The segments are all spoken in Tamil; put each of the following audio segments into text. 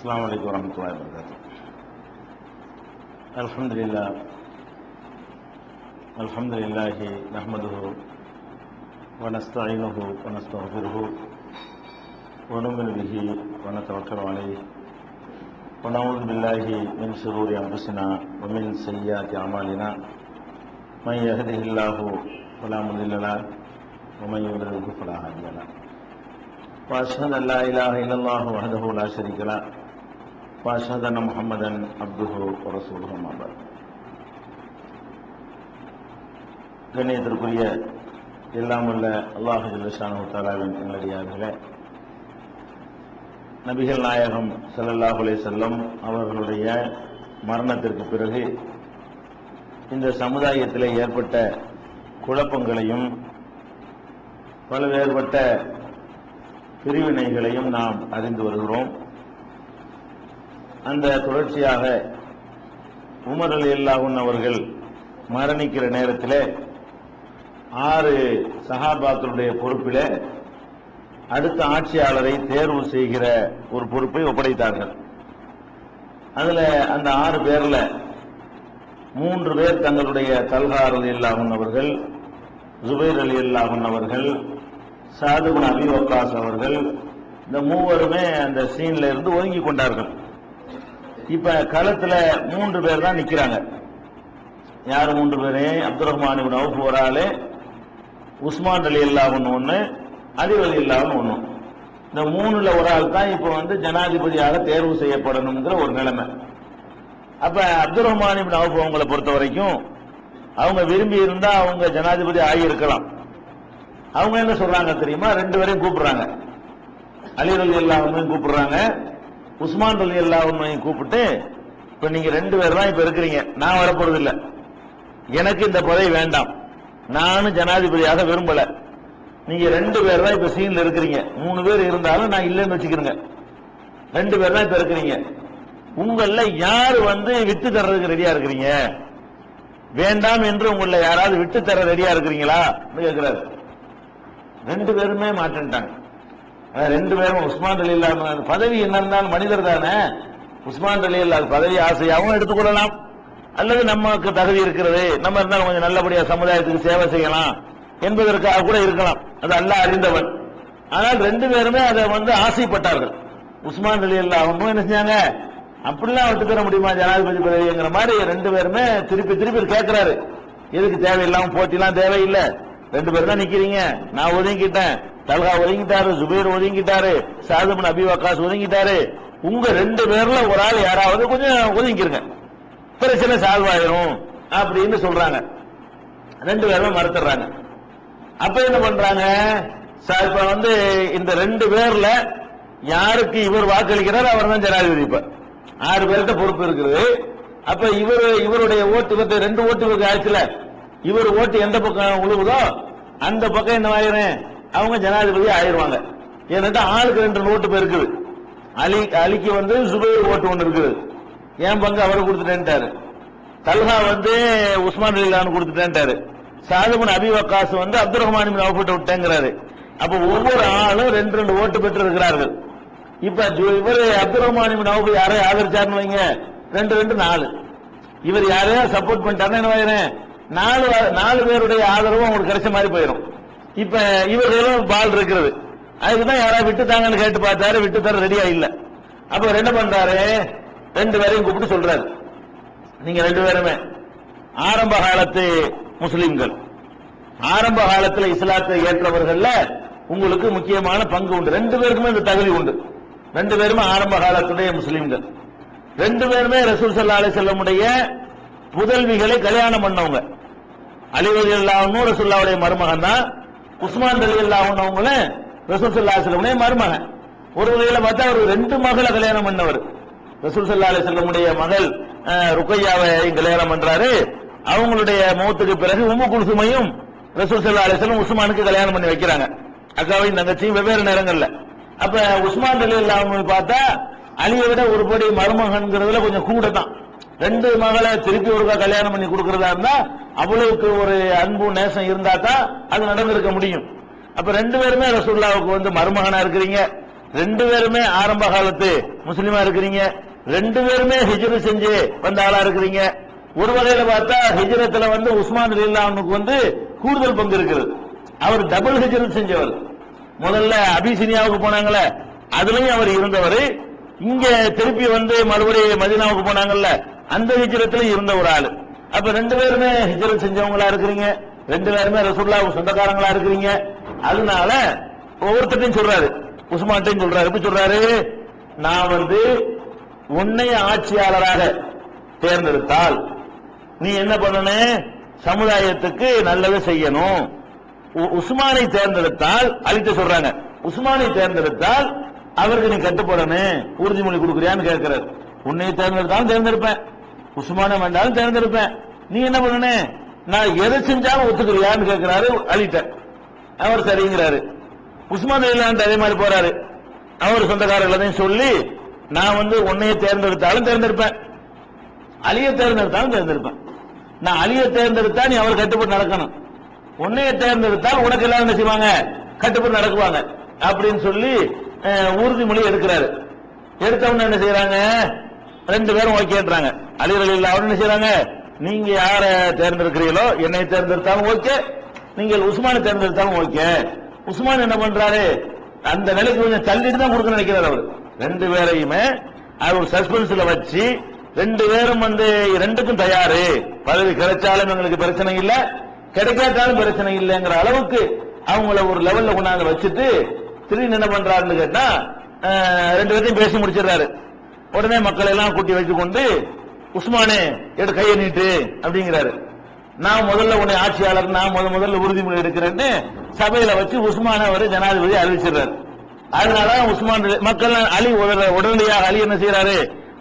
السلام عليكم ورحمة الله وبركاته. الحمد لله نحمده ونستعينه ونستغفره ونؤمن به ونتوكل عليه ونعوذ بالله من شرور أنفسنا ومن سيئات أعمالنا من يهده الله فلا مضل له ومن يضلل فلا هادي له وأشهد أن لا إله إلا الله وحده لا شريك له وأشهد أن محمدا عبده ورسوله أما بعد. கண்ணியத்திற்குரிய எல்லாம் உள்ள அல்லாஹ் ஜல்ல ஷானஹு தஆலாவின் நல்லடியார்களே, நபிகள் நாயகம் ஸல்லல்லாஹு அலைஹி வஸல்லம் அவர்களுடைய மரணத்திற்கு பிறகு இந்த சமுதாயத்தில் ஏற்பட்ட குழப்பங்களையும் பல்வேறுபட்ட பிரிவினைகளையும் நாம் அறிந்து வருகிறோம். அந்த தொடர்ச்சியாக உமர் ரலியல்லாஹு அன்ஹு அவர்கள் மரணிக்கிற நேரத்தில் 6 சஹாபாக்களுடைய பொறுப்பில் அடுத்த ஆட்சியாளரை தேர்வு செய்கிற ஒரு பொறுப்பை ஒப்படைத்தார்கள். அதில் அந்த 6 பேர்ல 3 பேர் தங்களுடைய தல்ஹா ரலியல்லாஹு அன்ஹு அவர்கள், ஜுபைர் ரலியல்லாஹு அன்ஹு அவர்கள், சாத் இப்னு அபீ வக்காஸ் அவர்கள், இந்த மூவருமே அந்த சீன்ல இருந்து ஒதுங்கி கொண்டார்கள். இப்ப களத்துல 3 பேர் தான் நிக்கிறாங்க. யார் 3 பேரு? அப்துர் ரஹ்மான் இப்னு அவுஃப் ஒரு ஆளு, உஸ்மான் ரலியல்லாஹு அன்ஹு ஒன்னு, அலி ரலியல்லாஹு அன்ஹு ஒன்னு. இந்த 3ல ஒரு ஆள் தான் இப்ப ஜனாதிபதியாக தேர்வு செய்யப்படணுங்கிற ஒரு நிலைமை. அப்ப அப்துர் ரஹ்மான் இப்னு அவுஃப் அவங்களை பொறுத்த வரைக்கும் அவங்க விரும்பி இருந்தா அவங்க ஜனாதிபதி ஆகியிருக்கலாம். அவங்க என்ன சொல்றாங்க தெரியுமா? 2 பேரையும் கூப்பிடுறாங்க. அலி ரலியல்லாஹு அன்ஹு கூப்பிடுறாங்க, உஸ்மான் ரலியல்லாஹு அன்ஹு கூப்பிட்டு, இப்ப நீங்க 2 பேர் தான் இப்ப இருக்கிறீங்க, நான் வரப்போறது இல்ல, எனக்கு இந்த பதவி வேண்டாம், நானும் ஜனாதிபதியாக விரும்பல, நீங்க 2 பேர் தான் இப்ப சீன்ல இருக்கிறீங்க, 3 பேர் இருந்தாலும் நான் இல்லைன்னு வச்சுக்கிறேங்க, 2 பேர் தான் இப்ப இருக்கிறீங்க, உங்கள யாரு விட்டு தர்றதுக்கு ரெடியா இருக்கிறீங்க, வேண்டாம் என்று உங்கள யாராவது விட்டு தர ரெடியா இருக்கிறீங்களா கேட்கிறாரு. 2 பேருமே மாட்டேன்ட்டாங்க. 2 பேரும் உஸ்மான் ரலியல்லாஹு அன்ஹு பதவி என்ன இருந்தாலும் மனிதர் தானே, உஸ்மான் ரலியல்லாஹு பதவி ஆசையாகவும் எடுத்துக்கொள்ளலாம், அல்லது நமக்கு தகுதி இருக்கிறது, நம்ம இருந்தாலும் கொஞ்சம் நல்லபடியா சமுதாயத்துக்கு சேவை செய்யலாம் என்பதற்காக கூட இருக்கலாம், அது அல்லாஹ் அறிந்தவன். ஆனால் 2 பேருமே அதை ஆசைப்பட்டார்கள். உஸ்மான் ரலியல்லாஹு அன்ஹு என்ன செஞ்சாங்க, அப்படிலாம் விட்டு தர முடியுமா ஜனாதிபதி பதவிங்கிற மாதிரி 2 பேருமே திருப்பி திருப்பி கேட்கிறாரு. எதுக்கு தேவையில்லாம போட்டிலாம் தேவையில்லை, 2 பேர் தான் நிக்கிறீங்க, நான் ஒதுங்கிட்டேன், தல்ஹா ஒதுங்கிட்டாரு, ஜுபைர் ஒதுங்கிட்டாரு, சாத் இப்னு அபீ வக்காஸ் ஒதுங்கிட்டாரு, உங்க 2 பேர்ல ஒரு ஆள் யாராவது கொஞ்சம் ஒதுங்கிருங்க, பிரச்சனை சால்வ் ஆயிரும் அப்படின்னு சொல்றாங்க. 2 பேரும் மறுத்துறாங்க. அப்ப என்ன பண்றாங்க, இப்ப இந்த 2 பேர்ல யாருக்கு இவர் வாக்களிக்கிறார் அவர் தான் ஜனாதிபதி. இப்ப 6 பேர்கிட்ட பொறுப்பு இருக்குது. அப்ப இவருடைய ஓட்டு 2 ஓட்டு இவருக்கு ஆச்சுல, இவர் ஓட்டு எந்த பக்கம் உழுவுதோ அந்த பக்கம் என்ன ஆயிரும், அவங்க ஜனாதிபதி ஆயிருவாங்க. ஏன்னா ஆளுக்கு 2 ஓட்டு பேர் இருக்குது. அலிக்கு சுபைர் ஓட்டு ஒன்று இருக்குது, என் பங்கு அவரை கொடுத்துட்டேன்ட்டாரு. தல்ஹா உஸ்மான் ரலியல்லாஹு கொடுத்துட்டேன்ட்டாரு. சாத் இப்னு அபீ வக்காஸ் அப்துர் ரஹ்மான் இப்னு அவுஃப் விட்டேங்கிறாரு. அப்ப ஒவ்வொரு ஆளும் 2 ஓட்டு பெற்று இருக்கிறார்கள். இப்ப இவர் அப்துர் ரஹ்மான் இப்னு அவுஃப் யாரை ஆதரிச்சாருன்னு வைங்க, 2 4. இவர் யாரையா சப்போர்ட் பண்ணிட்டாருன்னா என்ன ஆயிரும், 4 பேருடைய ஆதரவும் அவங்களுக்கு கிடைச்ச மாதிரி போயிடும். இப்ப இவர்களும் பால் இருக்கிறது, அதுக்குதான் யாராவது விட்டு தாங்கன்னு கேட்டு பார்த்தாரு, விட்டு தர ரெடியா இல்ல. அப்ப என்ன பண்றாரு, 2 பேரையும் கூப்பிட்டு சொல்றாரு, நீங்க 2 பேருமே ஆரம்ப காலத்து முஸ்லிம்கள், ஆரம்ப காலத்துல இஸ்லாத்தை ஏற்றவர்கள்ல உங்களுக்கு முக்கியமான பங்கு உண்டு, 2 பேருக்குமே இந்த தகுதி உண்டு, 2 பேருமே ஆரம்ப காலத்துடைய முஸ்லிம்கள், 2 பேருமே ரசூல் ஸல்லல்லாஹு அலைஹி வஸல்லமுடைய புதல்விகளை கல்யாணம் பண்ணவங்க. அலி ரலியல்லாஹு அன்ஹு ரசூலுல்லாஹ்வுடைய மருமகன் தான், உஸ்மான் ரலியல்லாஹு அன்ஹு ரசூல் ஸல்லல்லாஹு அலைஹி வஸல்லமுடைய மருமகன். ஒரு வகையில பார்த்தா அவர் 2 மகளை கல்யாணம் பண்ணவர். ரசூல் ஸல்லல்லாஹு அலைஹி வஸல்லமுடைய மகள் ருக்கையாவை கல்யாணம் பண்றாரு. அவங்களுடைய மௌத்துக்கு பிறகு உம்மு குல்சுமையும் ரசூல் ஸல்லல்லாஹு அலைஹி வஸல்லம் உஸ்மானுக்கு கல்யாணம் பண்ணி வைக்கிறாங்க, அக்காவையும் தங்கச்சியும் வெவ்வேறு நேரங்கள்ல. அப்ப உஸ்மான் ரலியல்லாஹு அன்ஹு பார்த்தா அலியை விட ஒரு படி மருமகன்கிறதுல கொஞ்சம் கூட தான். 2 மகளை திருப்பி ஒருக்கா கல்யாணம் பண்ணி கொடுக்கறதா இருந்தா அவ்வளவுக்கு ஒரு அன்பு நேசம் இருந்தா தான் அது நடந்திருக்க முடியும். அப்ப 2 பேருமே ரசூலுல்லாஹ்வுக்கு மருமகனா இருக்கிறீங்க, ரெண்டு பேருமே ஆரம்ப காலத்து முஸ்லிமா இருக்கிறீங்க, ரெண்டு பேருமே ஹிஜ்ரத் செஞ்சு வந்த ஆளா இருக்கிறீங்க. ஒரு வகையில பார்த்தா ஹிஜ்ரத்துல வந்து உஸ்மான் ரலியல்லாஹு அன்ஹுக்கு வந்து கூடுதல் பங்கு இருக்கிறது. அவர் டபுள் ஹிஜ்ரத் செஞ்சவர். முதல்ல அபிசினியாவுக்கு போனாங்கல்ல, அதுலயும் அவர் இருந்தவர். இங்க திருப்பி வந்து மறுபடியும் மதீனாவுக்கு போனாங்கல்ல, அந்த ஹிஜ்ரத்துல இருந்த ஒரு ஆளு. அப்ப ரெண்டு பேருமே ஹிஜ்ரத் செஞ்சவங்களா இருக்கிறீங்க, ரெண்டு பேருமே ரசூலுல்லாஹ் சொந்தக்காரங்களா இருக்கிறீங்க. அதனால ஒவ்வொருத்தையும் சொல்றாரு, உஸ்மான்ட்டையும் சொல்றாரு. எப்படி சொல்றாரு? நான் வந்து உன்னை ஆட்சியாளராக தேர்ந்தெடுத்தால் நீ என்ன பண்ணணும்? சமுதாயத்துக்கு நல்லது செய்யணும். உஸ்மானை தேர்ந்தெடுத்தால் அழித்த சொல்றாங்க, உஸ்மானை தேர்ந்தெடுத்தால் அவருக்கு நீ கட்டுப்படணும், உறுதிமொழி கொடுக்குறியான்னு கேட்கிறார். உன்னை தேர்ந்தெடுத்தாலும் தேர்ந்தெடுப்பேன், உஸ்மானை வேண்டாலும் தேர்ந்தெடுப்பேன், நீ என்ன பண்ணணும்? நான் எதை செஞ்சாலும் ஒத்துக்கிறியான்னு கேட்கிறாரு அழித்த. அவர் சரிங்கிறாரு. உஸ்மான் ரலியல்லாஹு அதே மாதிரி போறாரு. அவர் சொந்தக்காரர்களையும் சொல்லி நான் வந்து உன்னையை தேர்ந்தெடுத்தாலும் தேர்ந்தெடுப்பேன், அலியை தேர்ந்தெடுத்தாலும் தேர்ந்தெடுப்பேன். நான் அலியை தேர்ந்தெடுத்தா நீ அவர் கட்டுப்பட்டு நடக்கணும், உன்னையை தேர்ந்தெடுத்தால் உனக்கு எல்லாரும் என்ன செய்வாங்க? கட்டுப்பட்டு நடக்குவாங்க அப்படின்னு சொல்லி உறுதிமொழி எடுக்கிறாரு. எடுத்தவன என்ன செய்யறாங்க? ரெண்டு பேரும் ஓகேன்றாங்க. அலி ரலியல்லாஹு அன்ஹு என்ன செய்யறாங்க? நீங்க யார தேர்ந்தெடுக்கிறீங்களோ, என்னை தேர்ந்தெடுத்தாலும் ஓகே, நீங்கள் உஸ்மானை தேர்ந்தெடுத்தாலும் ஓகே. உஸ்மான் என்ன பண்றாரு? அந்த நிலைக்கு கொஞ்சம் தள்ளிட்டு தான் கொடுக்க நினைக்கிறார். அவர் ரெண்டு பேரையுமே அவர் சஸ்பென்ஸ்ல வச்சு ரெண்டு பேரும் வந்து ரெண்டுக்கும் தயாரு, பதவி கிடைச்சாலும் எங்களுக்கு பிரச்சனை இல்ல, கிடைக்காட்டாலும் பிரச்சனை இல்லைங்கிற அளவுக்கு அவங்கள ஒரு லெவல்ல கொண்டாந்து வச்சுட்டு திடீர்னு என்ன பண்றாருன்னு கேட்டா ரெண்டு பேர்த்தையும் பேசி முடிச்சிடறாரு. உடனே மக்களை எல்லாம் கூட்டி வச்சு கொண்டு உஸ்மானே எடுத்து கையை நீட்டு அப்படிங்கிறாரு. நான் முதல்ல உன்னை ஆட்சியாளர், நான் முதல்ல உறுதிமொழி எடுக்கிறேன்னு சபையில வச்சு உஸ்மான அவர் ஜனாதிபதி அறிவிச்சிடுறாரு. அதனால உஸ்மான் மக்கள் அலி உடனடியாக அலி என்ன செய்யறாரு?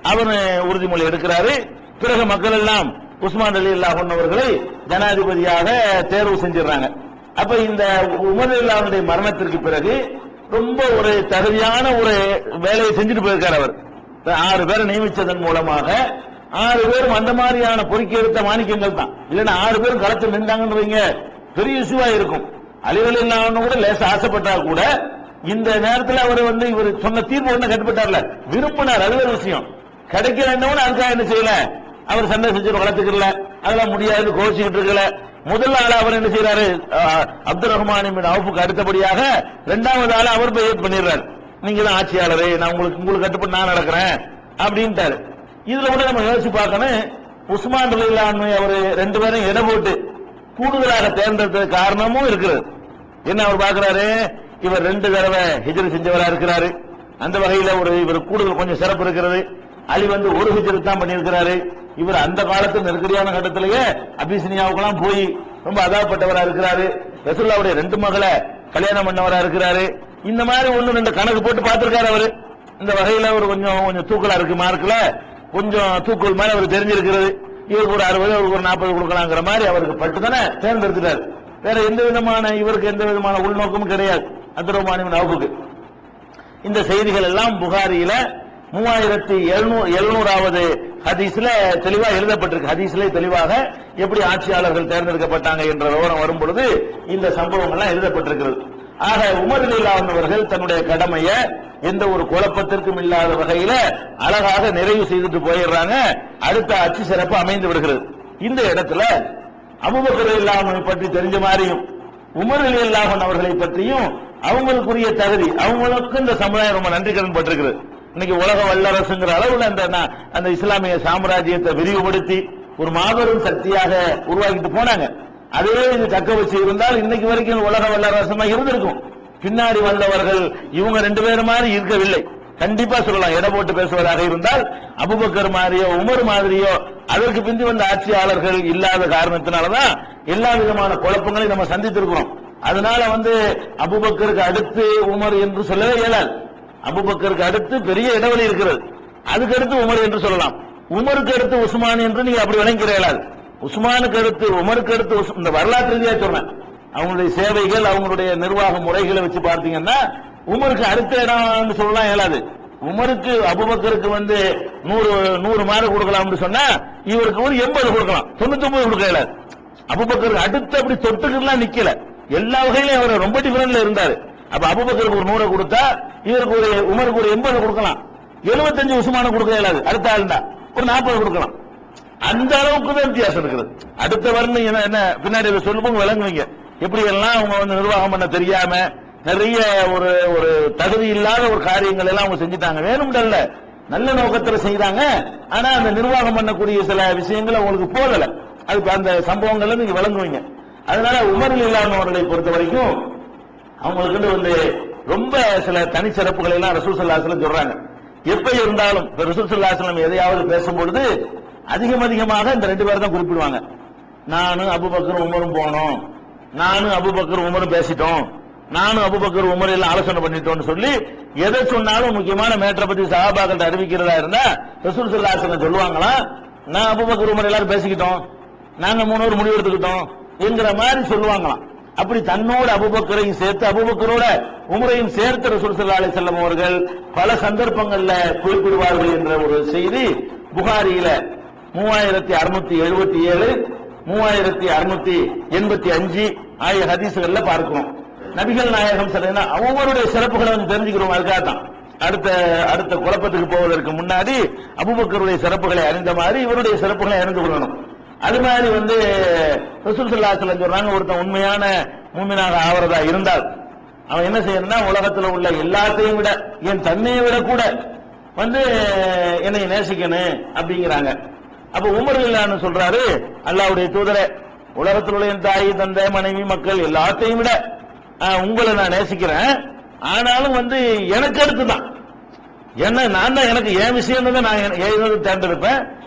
அவர் உறுதிமொழி எடுக்கிறாரு. பிறகு மக்கள் எல்லாம் உஸ்மான் ரலியல்லாஹு அன்ஹு அவர்களை ஜனாதிபதியாக தேர்வு செஞ்சிடறாங்க. அப்ப இந்த உமர் ரலியல்லாஹு அன்ஹுடைய மரணத்திற்கு பிறகு ரொம்ப ஒரு தகுதியான ஒரு வேலையை செஞ்சுட்டு போயிருக்காரு அவர். 6 பேரை நியமிச்சதன் மூலமாக 6 பேரும் அந்த மாதிரியான பொறுக்கி எடுத்த மாணிக்கங்கள் தான். இல்லைன்னா 6 பேரும் களத்தில் நின்றாங்கன்னு வைங்க, பெரிய இஷ்யூவா இருக்கும். அலி ரலியல்லாஹு அன்ஹு கூட லேச ஆசைப்பட்டா கூட இந்த நேரத்தில் அவர் வந்து இவர் சொன்ன தீர்ப்பு ஒண்ணு கட்டுப்பட்டார்ல, விரும்பினார், அது ஒரு விஷயம். கிடைக்கலன்னு அதுக்காக என்ன செய்யல, அவர் சண்டை செஞ்சு வளர்த்துக்கல, அதெல்லாம் முடியாது கோச்சிக்கிட்டு இருக்கல. முதல் ஆள அவர் என்ன செய்யறாரு? அப்துல் ரஹ்மான் இப்னு அவுஃப்க்கு அடுத்தபடியாக இரண்டாவது ஆள அவர் போய் பண்ணிடுறாரு. நீங்க தான் ஆட்சியாளரே, நான் உங்களுக்கு கட்டுப்பட்டு நான் நடக்கிறேன் அப்படின்ட்டாரு. இதுல கூட நம்ம யோசிச்சு பார்க்கணும், உஸ்மான் ரலியல்லாஹு அன்ஹு அவர் ரெண்டு பேரும் இடம் போட்டு கூடுதலாக தேர்ந்தெடுத்தது காரணமும் இருக்கிறது. என்ன அவர் பார்க்கிறாரு? இவர் 2 தடவை ஹிஜ்ரத் செஞ்சவரா இருக்கிறாரு, அந்த வகையில இவர் கூடுதல் கொஞ்சம் சிறப்பு இருக்கிறது. அலி வந்து ஒரு ஹிஜ்ரத் தான் பண்ணியிருக்கிறாரு. இவர் அந்த காலத்து நெருக்கடியான கட்டத்திலேயே அபிசினியாவுக்கெல்லாம் போய் ரொம்ப அதாப்பட்டவரா இருக்கிறாரு. ரசூலுல்லாஹ்வுடைய 2 மகளை கல்யாணம் பண்ணவரா இருக்கிறாரு. இந்த மாதிரி 1-2 கணக்கு போட்டு பார்த்திருக்காரு அவரு. இந்த வகையில அவர் கொஞ்சம் தூக்கலா இருக்கு, மார்க்ல கொஞ்சம் தூக்கல் மாதிரி அவர் தெரிஞ்சிருக்கிறது. இவருக்கு ஒரு 60, அவருக்கு ஒரு 40 கொடுக்கலாங்கிற மாதிரி அவருக்கு பட்டு தானே தேர்ந்தெடுத்துட்டாரு. வேற எந்த விதமான இவருக்கு எந்த விதமான உள்நோக்கமும் கிடையாது அப்துல் ரஹ்மான் இப்னு அவுஃப்க்கு. இந்த செய்திகள் எல்லாம் புகாரியில 3700வது ஹதீஸ்ல தெளிவா எழுதப்பட்டிருக்கு. ஹதீஸ்ல தெளிவாக எப்படி ஆட்சியாளர்கள் தேர்ந்தெடுக்கப்பட்டாங்க என்ற விவரம் வரும் பொழுது இந்த சம்பவம் எல்லாம் எழுதப்பட்டிருக்கிறது. ஆக உமர் ரலியல்லாஹு அன்ஹு அவர்கள் தன்னுடைய கடமையை எந்த ஒரு குழப்பத்திற்கும் இல்லாத வகையில அழகாக நிறைவு செய்துட்டு போயிடுறாங்க. அடுத்த ஆட்சி சிறப்பு அமைந்து விடுகிறது. இந்த இடத்துல அபூபக்கர் ரலியல்லாஹு அன்ஹு பற்றி தெரிஞ்ச மாதிரியும் உமர் ரலியல்லாஹு அன்ஹு அவர்களை பற்றியும் அவங்களுக்குரிய தகுதி, அவங்களுக்கு இந்த சமுதாயம் ரொம்ப நன்றி கடன் பட்டிருக்கிறது. இன்னைக்கு உலக வல்லரசுங்கிற அளவுல அந்த இஸ்லாமிய சாம்ராஜ்யத்தை விரிவுபடுத்தி ஒரு மாபெரும் சக்தியாக உருவாக்கிட்டு போனாங்க. அதே இது தக்க வச்சு இருந்தால் இன்னைக்கு வரைக்கும் உலக வல்லரசமா இருந்திருக்கும். பின்னாடி வந்தவர்கள் இவங்க 2 பேரும் மாதிரி இருக்கவில்லை. கண்டிப்பா சொல்லலாம், எடை போட்டு பேசுவதாக இருந்தால் அபூபக்கர் மாதிரியோ உமர் மாதிரியோ அதற்கு பிந்தி வந்த ஆட்சியாளர்கள் இல்லாத காரணத்தினாலதான் எல்லா விதமான குழப்பங்களையும் நம்ம சந்தித்திருக்கிறோம். அதனால அபூபக்கருக்கு அடுத்து உமர் என்று சொல்லவே இயலாது. அபூபக்கருக்கு அடுத்து பெரிய இடைவெளி இருக்கிறது, அதுக்கு அடுத்து உமர் என்று சொல்லலாம். உமருக்கு அடுத்து உஸ்மான் என்று நீங்க அப்படி விளங்கிற இயலாது. உஸ்மானுக்கு அடுத்து உமருக்கு அடுத்து இந்த வரலாற்று ரீதியா சொன்னேன். அவங்களுடைய சேவைகள், அவங்களுடைய நிர்வாக முறைகளை வச்சு பார்த்தீங்கன்னா உமருக்கு அடுத்த இடம் சொல்லலாம் இயலாது. உமருக்கு அபூபக்கருக்கு 100 மார்க் கொடுக்கலாம் சொன்னா இவருக்கு ஒரு 80 கொடுக்கலாம், 99 கொடுக்க இயலாது. அபூபக்கருக்கு அடுத்து அப்படி தொட்டுக்கலாம் நிக்கல, எல்லா வகையிலும் அவர் ரொம்ப டிஃபரன்ட்ல இருந்தாரு. அப்ப அபூபக்கருக்கு ஒரு 100 கொடுத்தா இவருக்கு ஒரு உமருக்கு ஒரு 80 கொடுக்கலாம், 75 உஸ்மானுக்கு கொடுக்க இயலாது. அடுத்த ஆளுண்டா ஒரு 40 கொடுக்கலாம். அந்த அளவுக்கு தான் வித்தியாசம் இருக்குது. அடுத்த வரணும் என்ன பின்னாடி சொல்லும்போது விளங்குவீங்க. எப்படி எல்லாம் அவங்க வந்து நிர்வாகம் பண்ண தெரியாம நிறைய ஒரு ஒரு தகுதி இல்லாத ஒரு காரியங்கள் எல்லாம் அவங்க செஞ்சுட்டாங்க. வேணும்டல்ல, நல்ல நோக்கத்தில் செய்தாங்க. ஆனா அந்த நிர்வாகம் பண்ணக்கூடிய சில விஷயங்கள் அவங்களுக்கு போதல. அதுக்கு அந்த சம்பவங்கள்ல நீங்க விளங்குவீங்க. அதனால உமரில் இல்லாதவர்களை பொறுத்த வரைக்கும் அவங்களுக்கு வந்து ரொம்ப சில தனிச்சிறப்புகளை எல்லாம் ரசூல் ஸல்லல்லாஹு அலைஹி வஸல்லம் சொல்றாங்க. எப்ப இருந்தாலும் ரசூல் ஸல்லல்லாஹு அலைஹி வஸல்லம் எதையாவது பேசும்பொழுது அதிகமாக இந்த 2 பேர் தான் குறிப்பிடுவாங்க. நானும் அபூபக்கர் உமரும் போனோம், நானும் அபூபக்கர் உமரும் பேசிட்டோம், நானும் அபூபக்கர் உமர் எல்லாம் ஆலோசனை பண்ணிட்டோம்னு சொல்லி எதை சொன்னாலும் முக்கியமான மேட்டரை பத்தி சஹாபாக்கள் அறிவிக்கிறதா இருந்தா ரசூல் ஸல்லல்லாஹு அலைஹி வஸல்லம் சொல்லுவாங்களா, நான் அபூபக்கர் உமர் எல்லாரும் பேசிக்கிட்டோம், நாங்க 3 பேர் முடிவு எடுத்துக்கிட்டோம் என்கிற மாதிரி சொல்லுவாங்களாம். அப்படி தன்னோட அபூபக்கரையும் சேர்த்து அபூபக்கரோட உமரையும் சேர்த்து ரசூல் ஸல்லல்லாஹு அலைஹி வஸல்லம் அவர்கள் பல சந்தர்ப்பங்கள்ல குறிப்பிடுவார்கள் என்ற ஒரு செய்தி புகாரியில 3677 3685 ஆகிய ஹதீஸ்கள்ல பார்க்கிறோம். நபிகள் நாயகம் ஸல்லல்லாஹு அவங்களுடைய சிறப்புகளை வந்து தெரிஞ்சுக்கிறோம். அதுக்காக தான் அடுத்த குழப்பத்துக்கு போவதற்கு முன்னாடி அபூபக்கருடைய சிறப்புகளை அறிந்த மாதிரி இவருடைய சிறப்புகளை அறிந்து கொள்ளணும். அது மாதிரி வந்து ரசூல் ஸல்லல்லாஹு அலைஹி வஸல்லம் சொல்றாங்க, ஒருத்தன் உண்மையான மூமினாக ஆவறதா இருந்தால் அவன் என்ன செய்யணும்னா உலகத்தில் உள்ள எல்லாத்தையும் விட என் தன்னையை விட கூட வந்து என்னை நேசிக்கணும் அப்படிங்கிறாங்க. அப்ப உமர் இல்லான்னு சொல்றாரு, அல்லாஹ்வுடைய தூதரே, உலகத்தில் உள்ள என் தாய் தந்தை மனைவி மக்கள் எல்லாத்தையும் விட உங்களை நான் நேசிக்கிறேன். ஆனாலும் வந்து எனக்கு அடுத்து தான் நான் தான் எனக்கு என் விஷயம் தான் நான் தேர்ந்தெடுப்பேன்.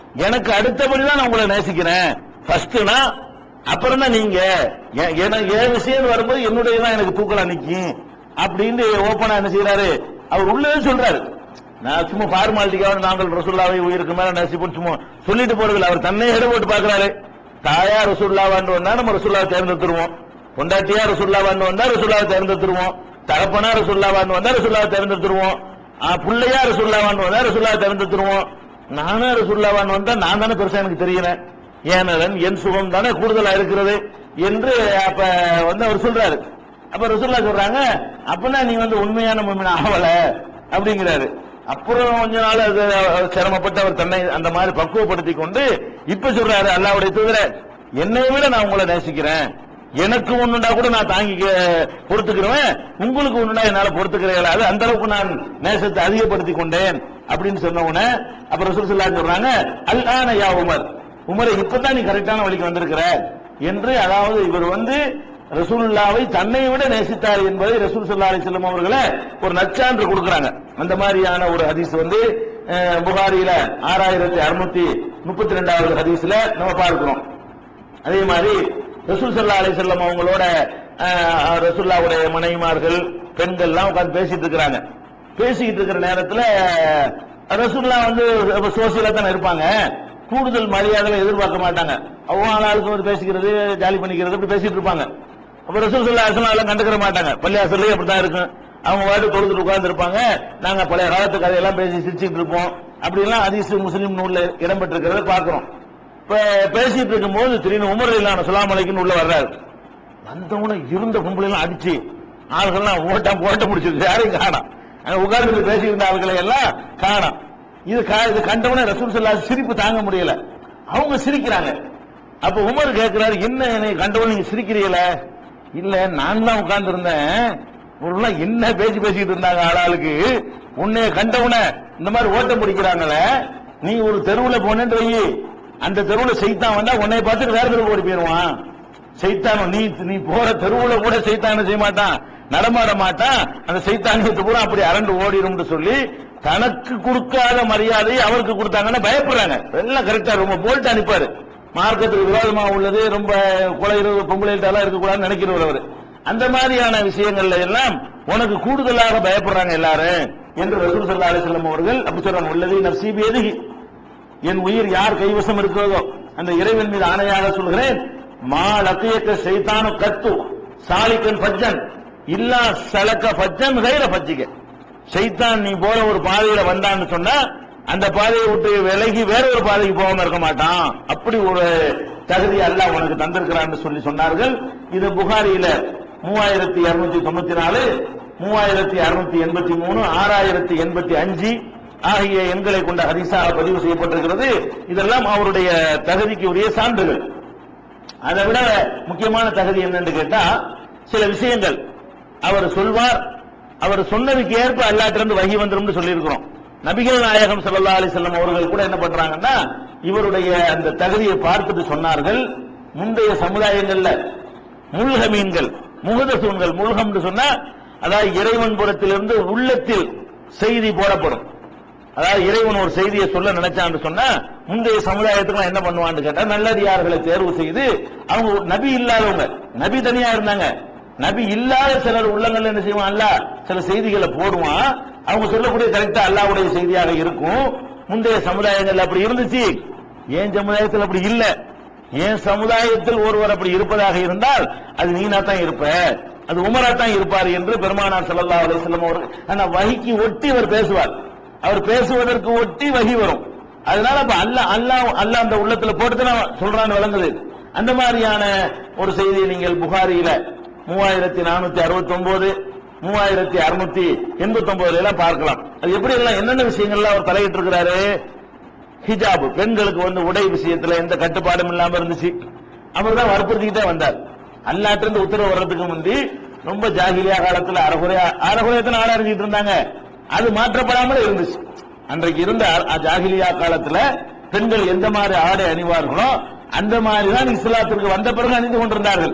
எனக்கு அடுத்தபடிதான் நான் உங்களை நேசிக்கிறேன். ஃபர்ஸ்ட்னா அப்புறம் தான் நீங்க என் விஷயம் வரும்போது என்னுடைய தான் எனக்கு தூக்கலா நிக்கும் அப்படின்னு ஓப்பனா என்ன செய்யறாரு அவர் உள்ளே சொல்றாரு. நான் சும்மா ஃபார்மாலிட்டிக்காக நாங்கள் ரசூலுல்லாவை உயிருக்கு மேல நேசிப்போம் சும்மா சொல்லிட்டு போறதில்லை. அவர் தன்னை இடம் போட்டு பாக்குறாரு. தாயா ரசூலுல்லாவான்னு வந்தா நம்ம ரசூலுல்லாவை தேர்ந்தெடுத்துருவோம், பொண்டாட்டியா ரசூலுல்லாவான்னு வந்தா ரசூலுல்லாவை தேர்ந்தெடுத்துருவோம், தகப்பனா ரசூலுல்லாவான்னு வந்தா ரசூலுல்லாவை தேர்ந்தெடுத்துருவோம், பிள்ளையா ரசூலுல்லாவான்னு வந்தா ரசூலுல்லாவை தேர்ந்தெடுத்துருவோம். நானே ரசூலுல்லாவான்னு வந்தா நான் தானே பெருசா எனக்கு தெரியல, ஏனதன் என் சுகம் தானே கூடுதலா இருக்கிறது என்று அப்ப வந்து அவர் சொல்றாரு. அப்ப ரசூலுல்லாஹ் சொல்றாங்க, அப்பனா நீ வந்து உண்மையான முஃமின் ஆவல அப்படிங்கிறாரு. அப்புறம் கொஞ்ச நாள் சிரமப்பட்டு அவர் தன்னை அந்த மாதிரி பக்குவப்படுத்தி கொண்டு இப்ப சொல்றாரு, அல்லாஹ்வுடைய தூதரே, என்னை விட நான் உங்களை நேசிக்கிறேன், எனக்கு ஒண்ணுண்டா கூட நான் தாங்கி பொறுத்துக்கிறேன், உங்களுக்கு ஒண்ணுண்டா என்னால பொறுத்துக்கிறேன், அது அந்த அளவுக்கு நான் நேசத்தை அதிகப்படுத்தி கொண்டேன் அப்படின்னு சொன்ன உடனே அப்ப ரசூல் ஸல்லல்லாஹு சொல்றாங்க, அல்ஆன யா உமர், உமரை இப்பதான் நீ கரெக்டான வழிக்கு வந்திருக்கிற என்று. அதாவது இவர் வந்து ரசூலுல்லாவை தன்னை விட நேசித்தார் என்பதை ரசூல் ஸல்லல்லாஹு அலைஹி வஸல்லம் அவர்களை ஒரு நற்சான்று கொடுக்கறாங்க. அந்த மாதிரியான ஒரு ஹதீஸ் வந்து புகாரியில 6632வது ஹதீஸ்ல நம்ம பார்க்கிறோம். அதே மாதிரி ரசூல் ஸல்லல்லாஹு அலைஹி வஸல்லம் அவங்களோட ரசூலுல்லாஹ்வுடைய மனைவிமார்கள் பெண்கள் எல்லாம் உட்கார்ந்து பேசிட்டு இருக்கிறாங்க. பேசிக்கிட்டு இருக்கிற நேரத்தில் ரசூலுல்லாஹ் வந்து சோசியலா தானே இருப்பாங்க, கூடுதல் மரியாதை எதிர்பார்க்க மாட்டாங்க. அவங்க ஆளுக்கு வந்து பேசிக்கிறது ஜாலி பண்ணிக்கிறது அப்படி பேசிட்டு இருப்பாங்க. அப்ப ரசூல் ஸல்லல்லாஹு அலைஹி வஸல்லம் கண்டுக்கிற மாட்டாங்க. பள்ளியாசல்லே அப்படித்தான் இருக்கும். அவங்க வாட்டு தொழுதுட்டு உட்கார்ந்து இருப்பாங்க. நாங்க பழைய காலத்து கதையெல்லாம் பேசி சிரிச்சுட்டு இருப்போம். அப்படிலாம் ஹதீஸ் முஸ்லிம் நூல்ல இடம்பெற்றிருக்கிறத பார்க்கிறோம். இப்ப பேசிட்டு இருக்கும்போது திடீர்னு உமர் ரலியல்லாஹு அன்ஹு ஸலாம் அலைக்கும் உள்ள வர்றாரு. வந்தவன இருந்த கும்பல எல்லாம் அடிச்சு ஆள்கள்லாம் ஓட்ட முடிச்சிருக்கு, யாரையும் காணோம். அங்க உட்கார்ந்து பேசி இருந்த ஆள்களை எல்லாம் காணோம். இது கண்டவன ரசூல் ஸல்லல்லாஹு அலைஹி சிரிப்பு தாங்க முடியல. அவங்க சிரிக்கிறாங்க. அப்ப உமர் கேட்கிறாரு, என்ன என்னை கண்டவன நீங்க சிரிக்கிறீங்களே? இல்ல நான் தான் உட்கார்ந்து இருந்தேன், ஒரு என்ன பேசிக்கிட்டு இருந்தாங்க ஆளாளுக்கு, உன்னை கண்டவன இந்த மாதிரி ஓட்டம் பிடிக்கிறாங்களே, நீ ஒரு தெருவுல போனேன்னு வை, அந்த தெருவுல சைத்தான் வந்தா உன்னை பார்த்துட்டு வேற தெருவு ஓடி போயிருவான். சைத்தானும் நீ போற தெருவுல கூட சைத்தான செய்ய மாட்டான், நடமாட மாட்டான், அந்த சைத்தானியத்தை பூரா அப்படி அரண்டு ஓடிடும் சொல்லி தனக்கு கொடுக்காத மரியாதையை அவருக்கு கொடுத்தாங்கன்னா பயப்படுறாங்க. எல்லாம் கரெக்டா ரொம்ப போல்ட் அனுப்பாரு. மார்க்கத்துக்கு விரோதமா உள்ளது, ரொம்ப கொலை பொம்பளைலாம் இருக்கக்கூடாதுன்னு நினைக்கிறவர் அவர். அந்த மாதிரியான விஷயங்கள்ல எல்லாம் உனக்கு கூடுதலாக பயப்படுறாங்க எல்லாரும் என்று ரசூல் ஸல்லல்லாஹு அலைஹி வஸல்லம் அவர்கள் அப்படி சொல்றாங்க. உள்ளதி நஃப்ஸி பியதிஹி, என் உயிர் யார் கைவசம் இருக்கிறதோ அந்த இறைவன் மீது ஆணையாக சொல்கிறேன், மா லக்கியக ஷைத்தானு கத்து சாலிகன் ஃபஜ்ஜன் இல்லா சலக ஃபஜ்ஜன் கைர ஃபஜ்ஜிக. ஷைத்தான் நீ போற ஒரு பாதையில வந்தான்னு சொன்னா அந்த பாதையை விட்டு விலகி வேற ஒரு பாதைக்கு போகாம இருக்க மாட்டான். அப்படி ஒரு தகுதி அல்லாஹ் உனக்கு தந்திருக்கிறான்னு சொன்னார்கள். இது புகாரியில 3294, 3683, 6085 ஆகிய எண்களை கொண்ட ஹதீஸாக பதிவு செய்யப்பட்டிருக்கிறது. இதெல்லாம் அவருடைய தகுதிக்கு உரிய சான்றுகள். அதை விட முக்கியமான தகுதி என்னன்னு கேட்டா, சில விஷயங்கள் அவர் சொல்வார், அவர் சொன்னதுக்கு ஏற்ப அல்லாஹ்விடமிருந்து வஹி வந்துரும் சொல்லியிருக்கிறோம். நபிகள் நாயகம் ஸல்லல்லாஹு அலைஹி வஸல்லம் அவர்கள் கூட என்ன பண்றாங்கன்னா, இவருடைய அந்த தகுதியை பார்த்துட்டு சொன்னார்கள், முந்தைய சமுதாயங்கள்ல முல்ஹமீன்கள், முஹதஸூன்கள், முல்ஹம்னு சொன்னா அதாவது இறைவன் புறத்திலிருந்து உள்ளத்தில் செய்தி போடப்படும். அதாவது இறைவன் ஒரு செய்தியை சொல்ல நினைச்சான்னு சொன்னா முந்தைய சமுதாயத்துக்கு என்ன பண்ணுவான்னு கேட்டா, நல்லடியார்களை தேர்வு செய்து, அவங்க நபி இல்லாதவங்க, நபி தனியா இருந்தாங்க, நபி இல்லாத சிலர் உள்ளங்கள் என்ன செய்வான், அல்லாஹ் சில செய்திகளை போடுவான், அவங்க சொல்லக்கூடிய கரெக்டா அல்லாஹ்வுடைய செய்தியாக இருக்கும். முந்தைய சமுதாயங்கள் அப்படி இருந்துச்சு, ஏன் சமுதாயத்தில் அப்படி இல்ல. ஏன் சமுதாயத்தில் ஒருவர் அப்படி இருப்பதாக இருந்தால் அது நீனா தான் இருப்ப, அது உமரா தான் இருப்பார் என்று பெருமானார் ஸல்லல்லாஹு அலைஹி வஸல்லம் அவர்கள் ஆனா வஹிக்கு ஒட்டி அவர் பேசுவார். அவர் பேசுவதற்கு ஒட்டி வஹி வரும். அதனால அல்லாஹ் அந்த உள்ளத்துல போட்டு சொல்றான்னு விளங்குது. அந்த மாதிரியான ஒரு செய்தியை நீங்கள் புகாரியில 3469, 3689 எல்லாம் பார்க்கலாம். அது எப்படி எல்லாம் என்னென்ன விஷயங்கள்லாம் அவர் தலையிட்டு இருக்கிறாரு. ஹிஜாப், பெண்களுக்கு உடை விஷயத்துல எந்த கட்டுப்பாடும் இல்லாம இருந்துச்சு. அவர் தான் வற்புறுத்திக்கிட்டே வந்தார். அல்லாஹ்ட்ட இருந்து உத்தரவு வர்றதுக்கு முந்தி ரொம்ப ஜாகிலியா காலத்துல அறகுறையத்தான் ஆட அறிஞ்சிட்டு இருந்தாங்க. அது மாற்றப்படாமல் இருந்துச்சு. அன்றைக்கு இருந்த ஜாகிலியா காலத்துல பெண்கள் எந்த மாதிரி ஆடை அணிவார்களோ அந்த மாதிரி தான் இஸ்லாத்திற்கு வந்த பிறகு அணிந்து கொண்டிருந்தார்கள்.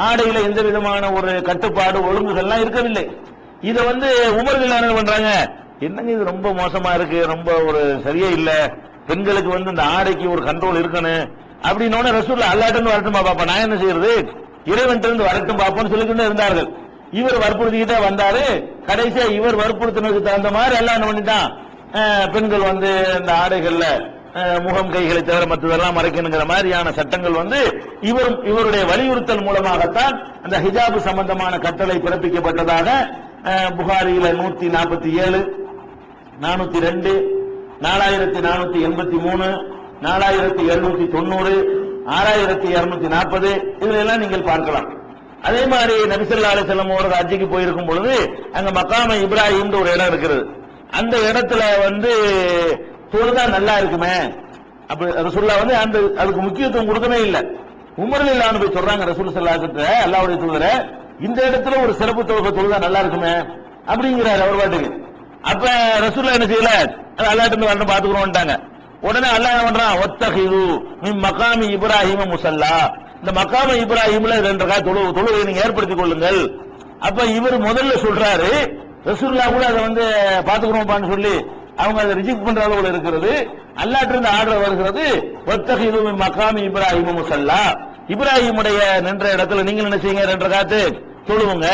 ஆடையில எந்த விதமான ஒரு கட்டுப்பாடு ஒழுங்குகள்லாம் இருக்கவில்லை. இதை உமர்கள் என்ன பண்றாங்க, என்னங்க இது ரொம்ப மோசமா இருக்கு, ரொம்ப ஒரு சரியே இல்ல, பெண்களுக்கு இந்த ஆடைக்கு ஒரு கண்ட்ரோல் இருக்கணும் அப்படின்னு ரசூலுல்லாஹ் அல்லாஹ்ட்ட வரட்டுமா பாப்பா, நான் என்ன செய்யறது, இறைவன்ட்ட இருந்து வரட்டும் பாப்போன்னு சொல்லிக்கிட்டே இருந்தார்கள். இவர் வற்புறுத்திக்கிட்டே வந்தாரு. கடைசியா இவர் வற்புறுத்தினதுக்கு தகுந்த மாதிரி எல்லாம் என்ன பண்ணிட்டான், பெண்கள் இந்த ஆடைகள்ல முகம் கைகளை தவிர மற்றதெல்லாம் மறைக்கணுங்கிற மாதிரியான சட்டங்கள் இவருடைய வலியுறுத்தல் மூலமாகத்தான் அந்த ஹிஜாப் சம்பந்தமான கட்டளை பிறப்பிக்கப்பட்டதாக புகாரியில 147, 402, 4483, 4790, 6240 இதுல நீங்கள் பார்க்கலாம். அதே மாதிரி நபி ஸல்லல்லாஹு அலைஹி வஸல்லம் அவர்கள் ஹஜ்ஜுக்கு போயிருக்கும் பொழுது அங்க மக்காம இப்ராஹிம் ஒரு இடம் இருக்கிறது. அந்த இடத்துல தொழுதா நல்லா இருக்குமே, அப்ப ரசூலுல்லாஹ் அதுக்கு முக்கியத்துவம் கொடுக்கவே இல்லை. உமர் ரலியல்லாஹு போய் சொல்றாங்க ரசூல் ஸல்லல்லாஹு அலைஹி வஸல்லம், அல்லாஹ்வுடைய தூதரே, இந்த இடத்துல ஒரு சிறப்பு தொழுதா நல்லா இருக்குமே அப்படிங்கிறாரு அவர் பாட்டுக்கு. அப்ப ரசூலுல்லாஹ் என்ன செய்யல, அல்லாஹ்ட்ட வந்து பாத்துக்கிறோம்ட்டாங்க. உடனே அல்லாஹ் என்ன பண்றான், வத்தஹிது மின் மகாமி இப்ராஹிம முஸல்லா, இந்த மகாம இப்ராஹிம்ல 2 ரக்காத் தொழுகை நீங்க ஏற்படுத்திக் கொள்ளுங்கள். அப்ப இவர் முதல்ல சொல்றாரு, ரசூலுல்லாஹ் கூட அதை பாத்துக்கிறோம்பான்னு சொல்லி அவங்க அதை ரிஜெக்ட் பண்ற அளவுல இருக்கிறது. அல்லாஹ்ட்ட இருந்து ஆர்டர் வருகிறது, வத்தஹிது மின் மகாமி இப்ராஹிம முஸல்லா, இப்ராஹிமுடைய நின்ற இடத்துல நீங்கள் என்ன செய்யுங்க, 2 ரக்காத் தொழுவுங்க.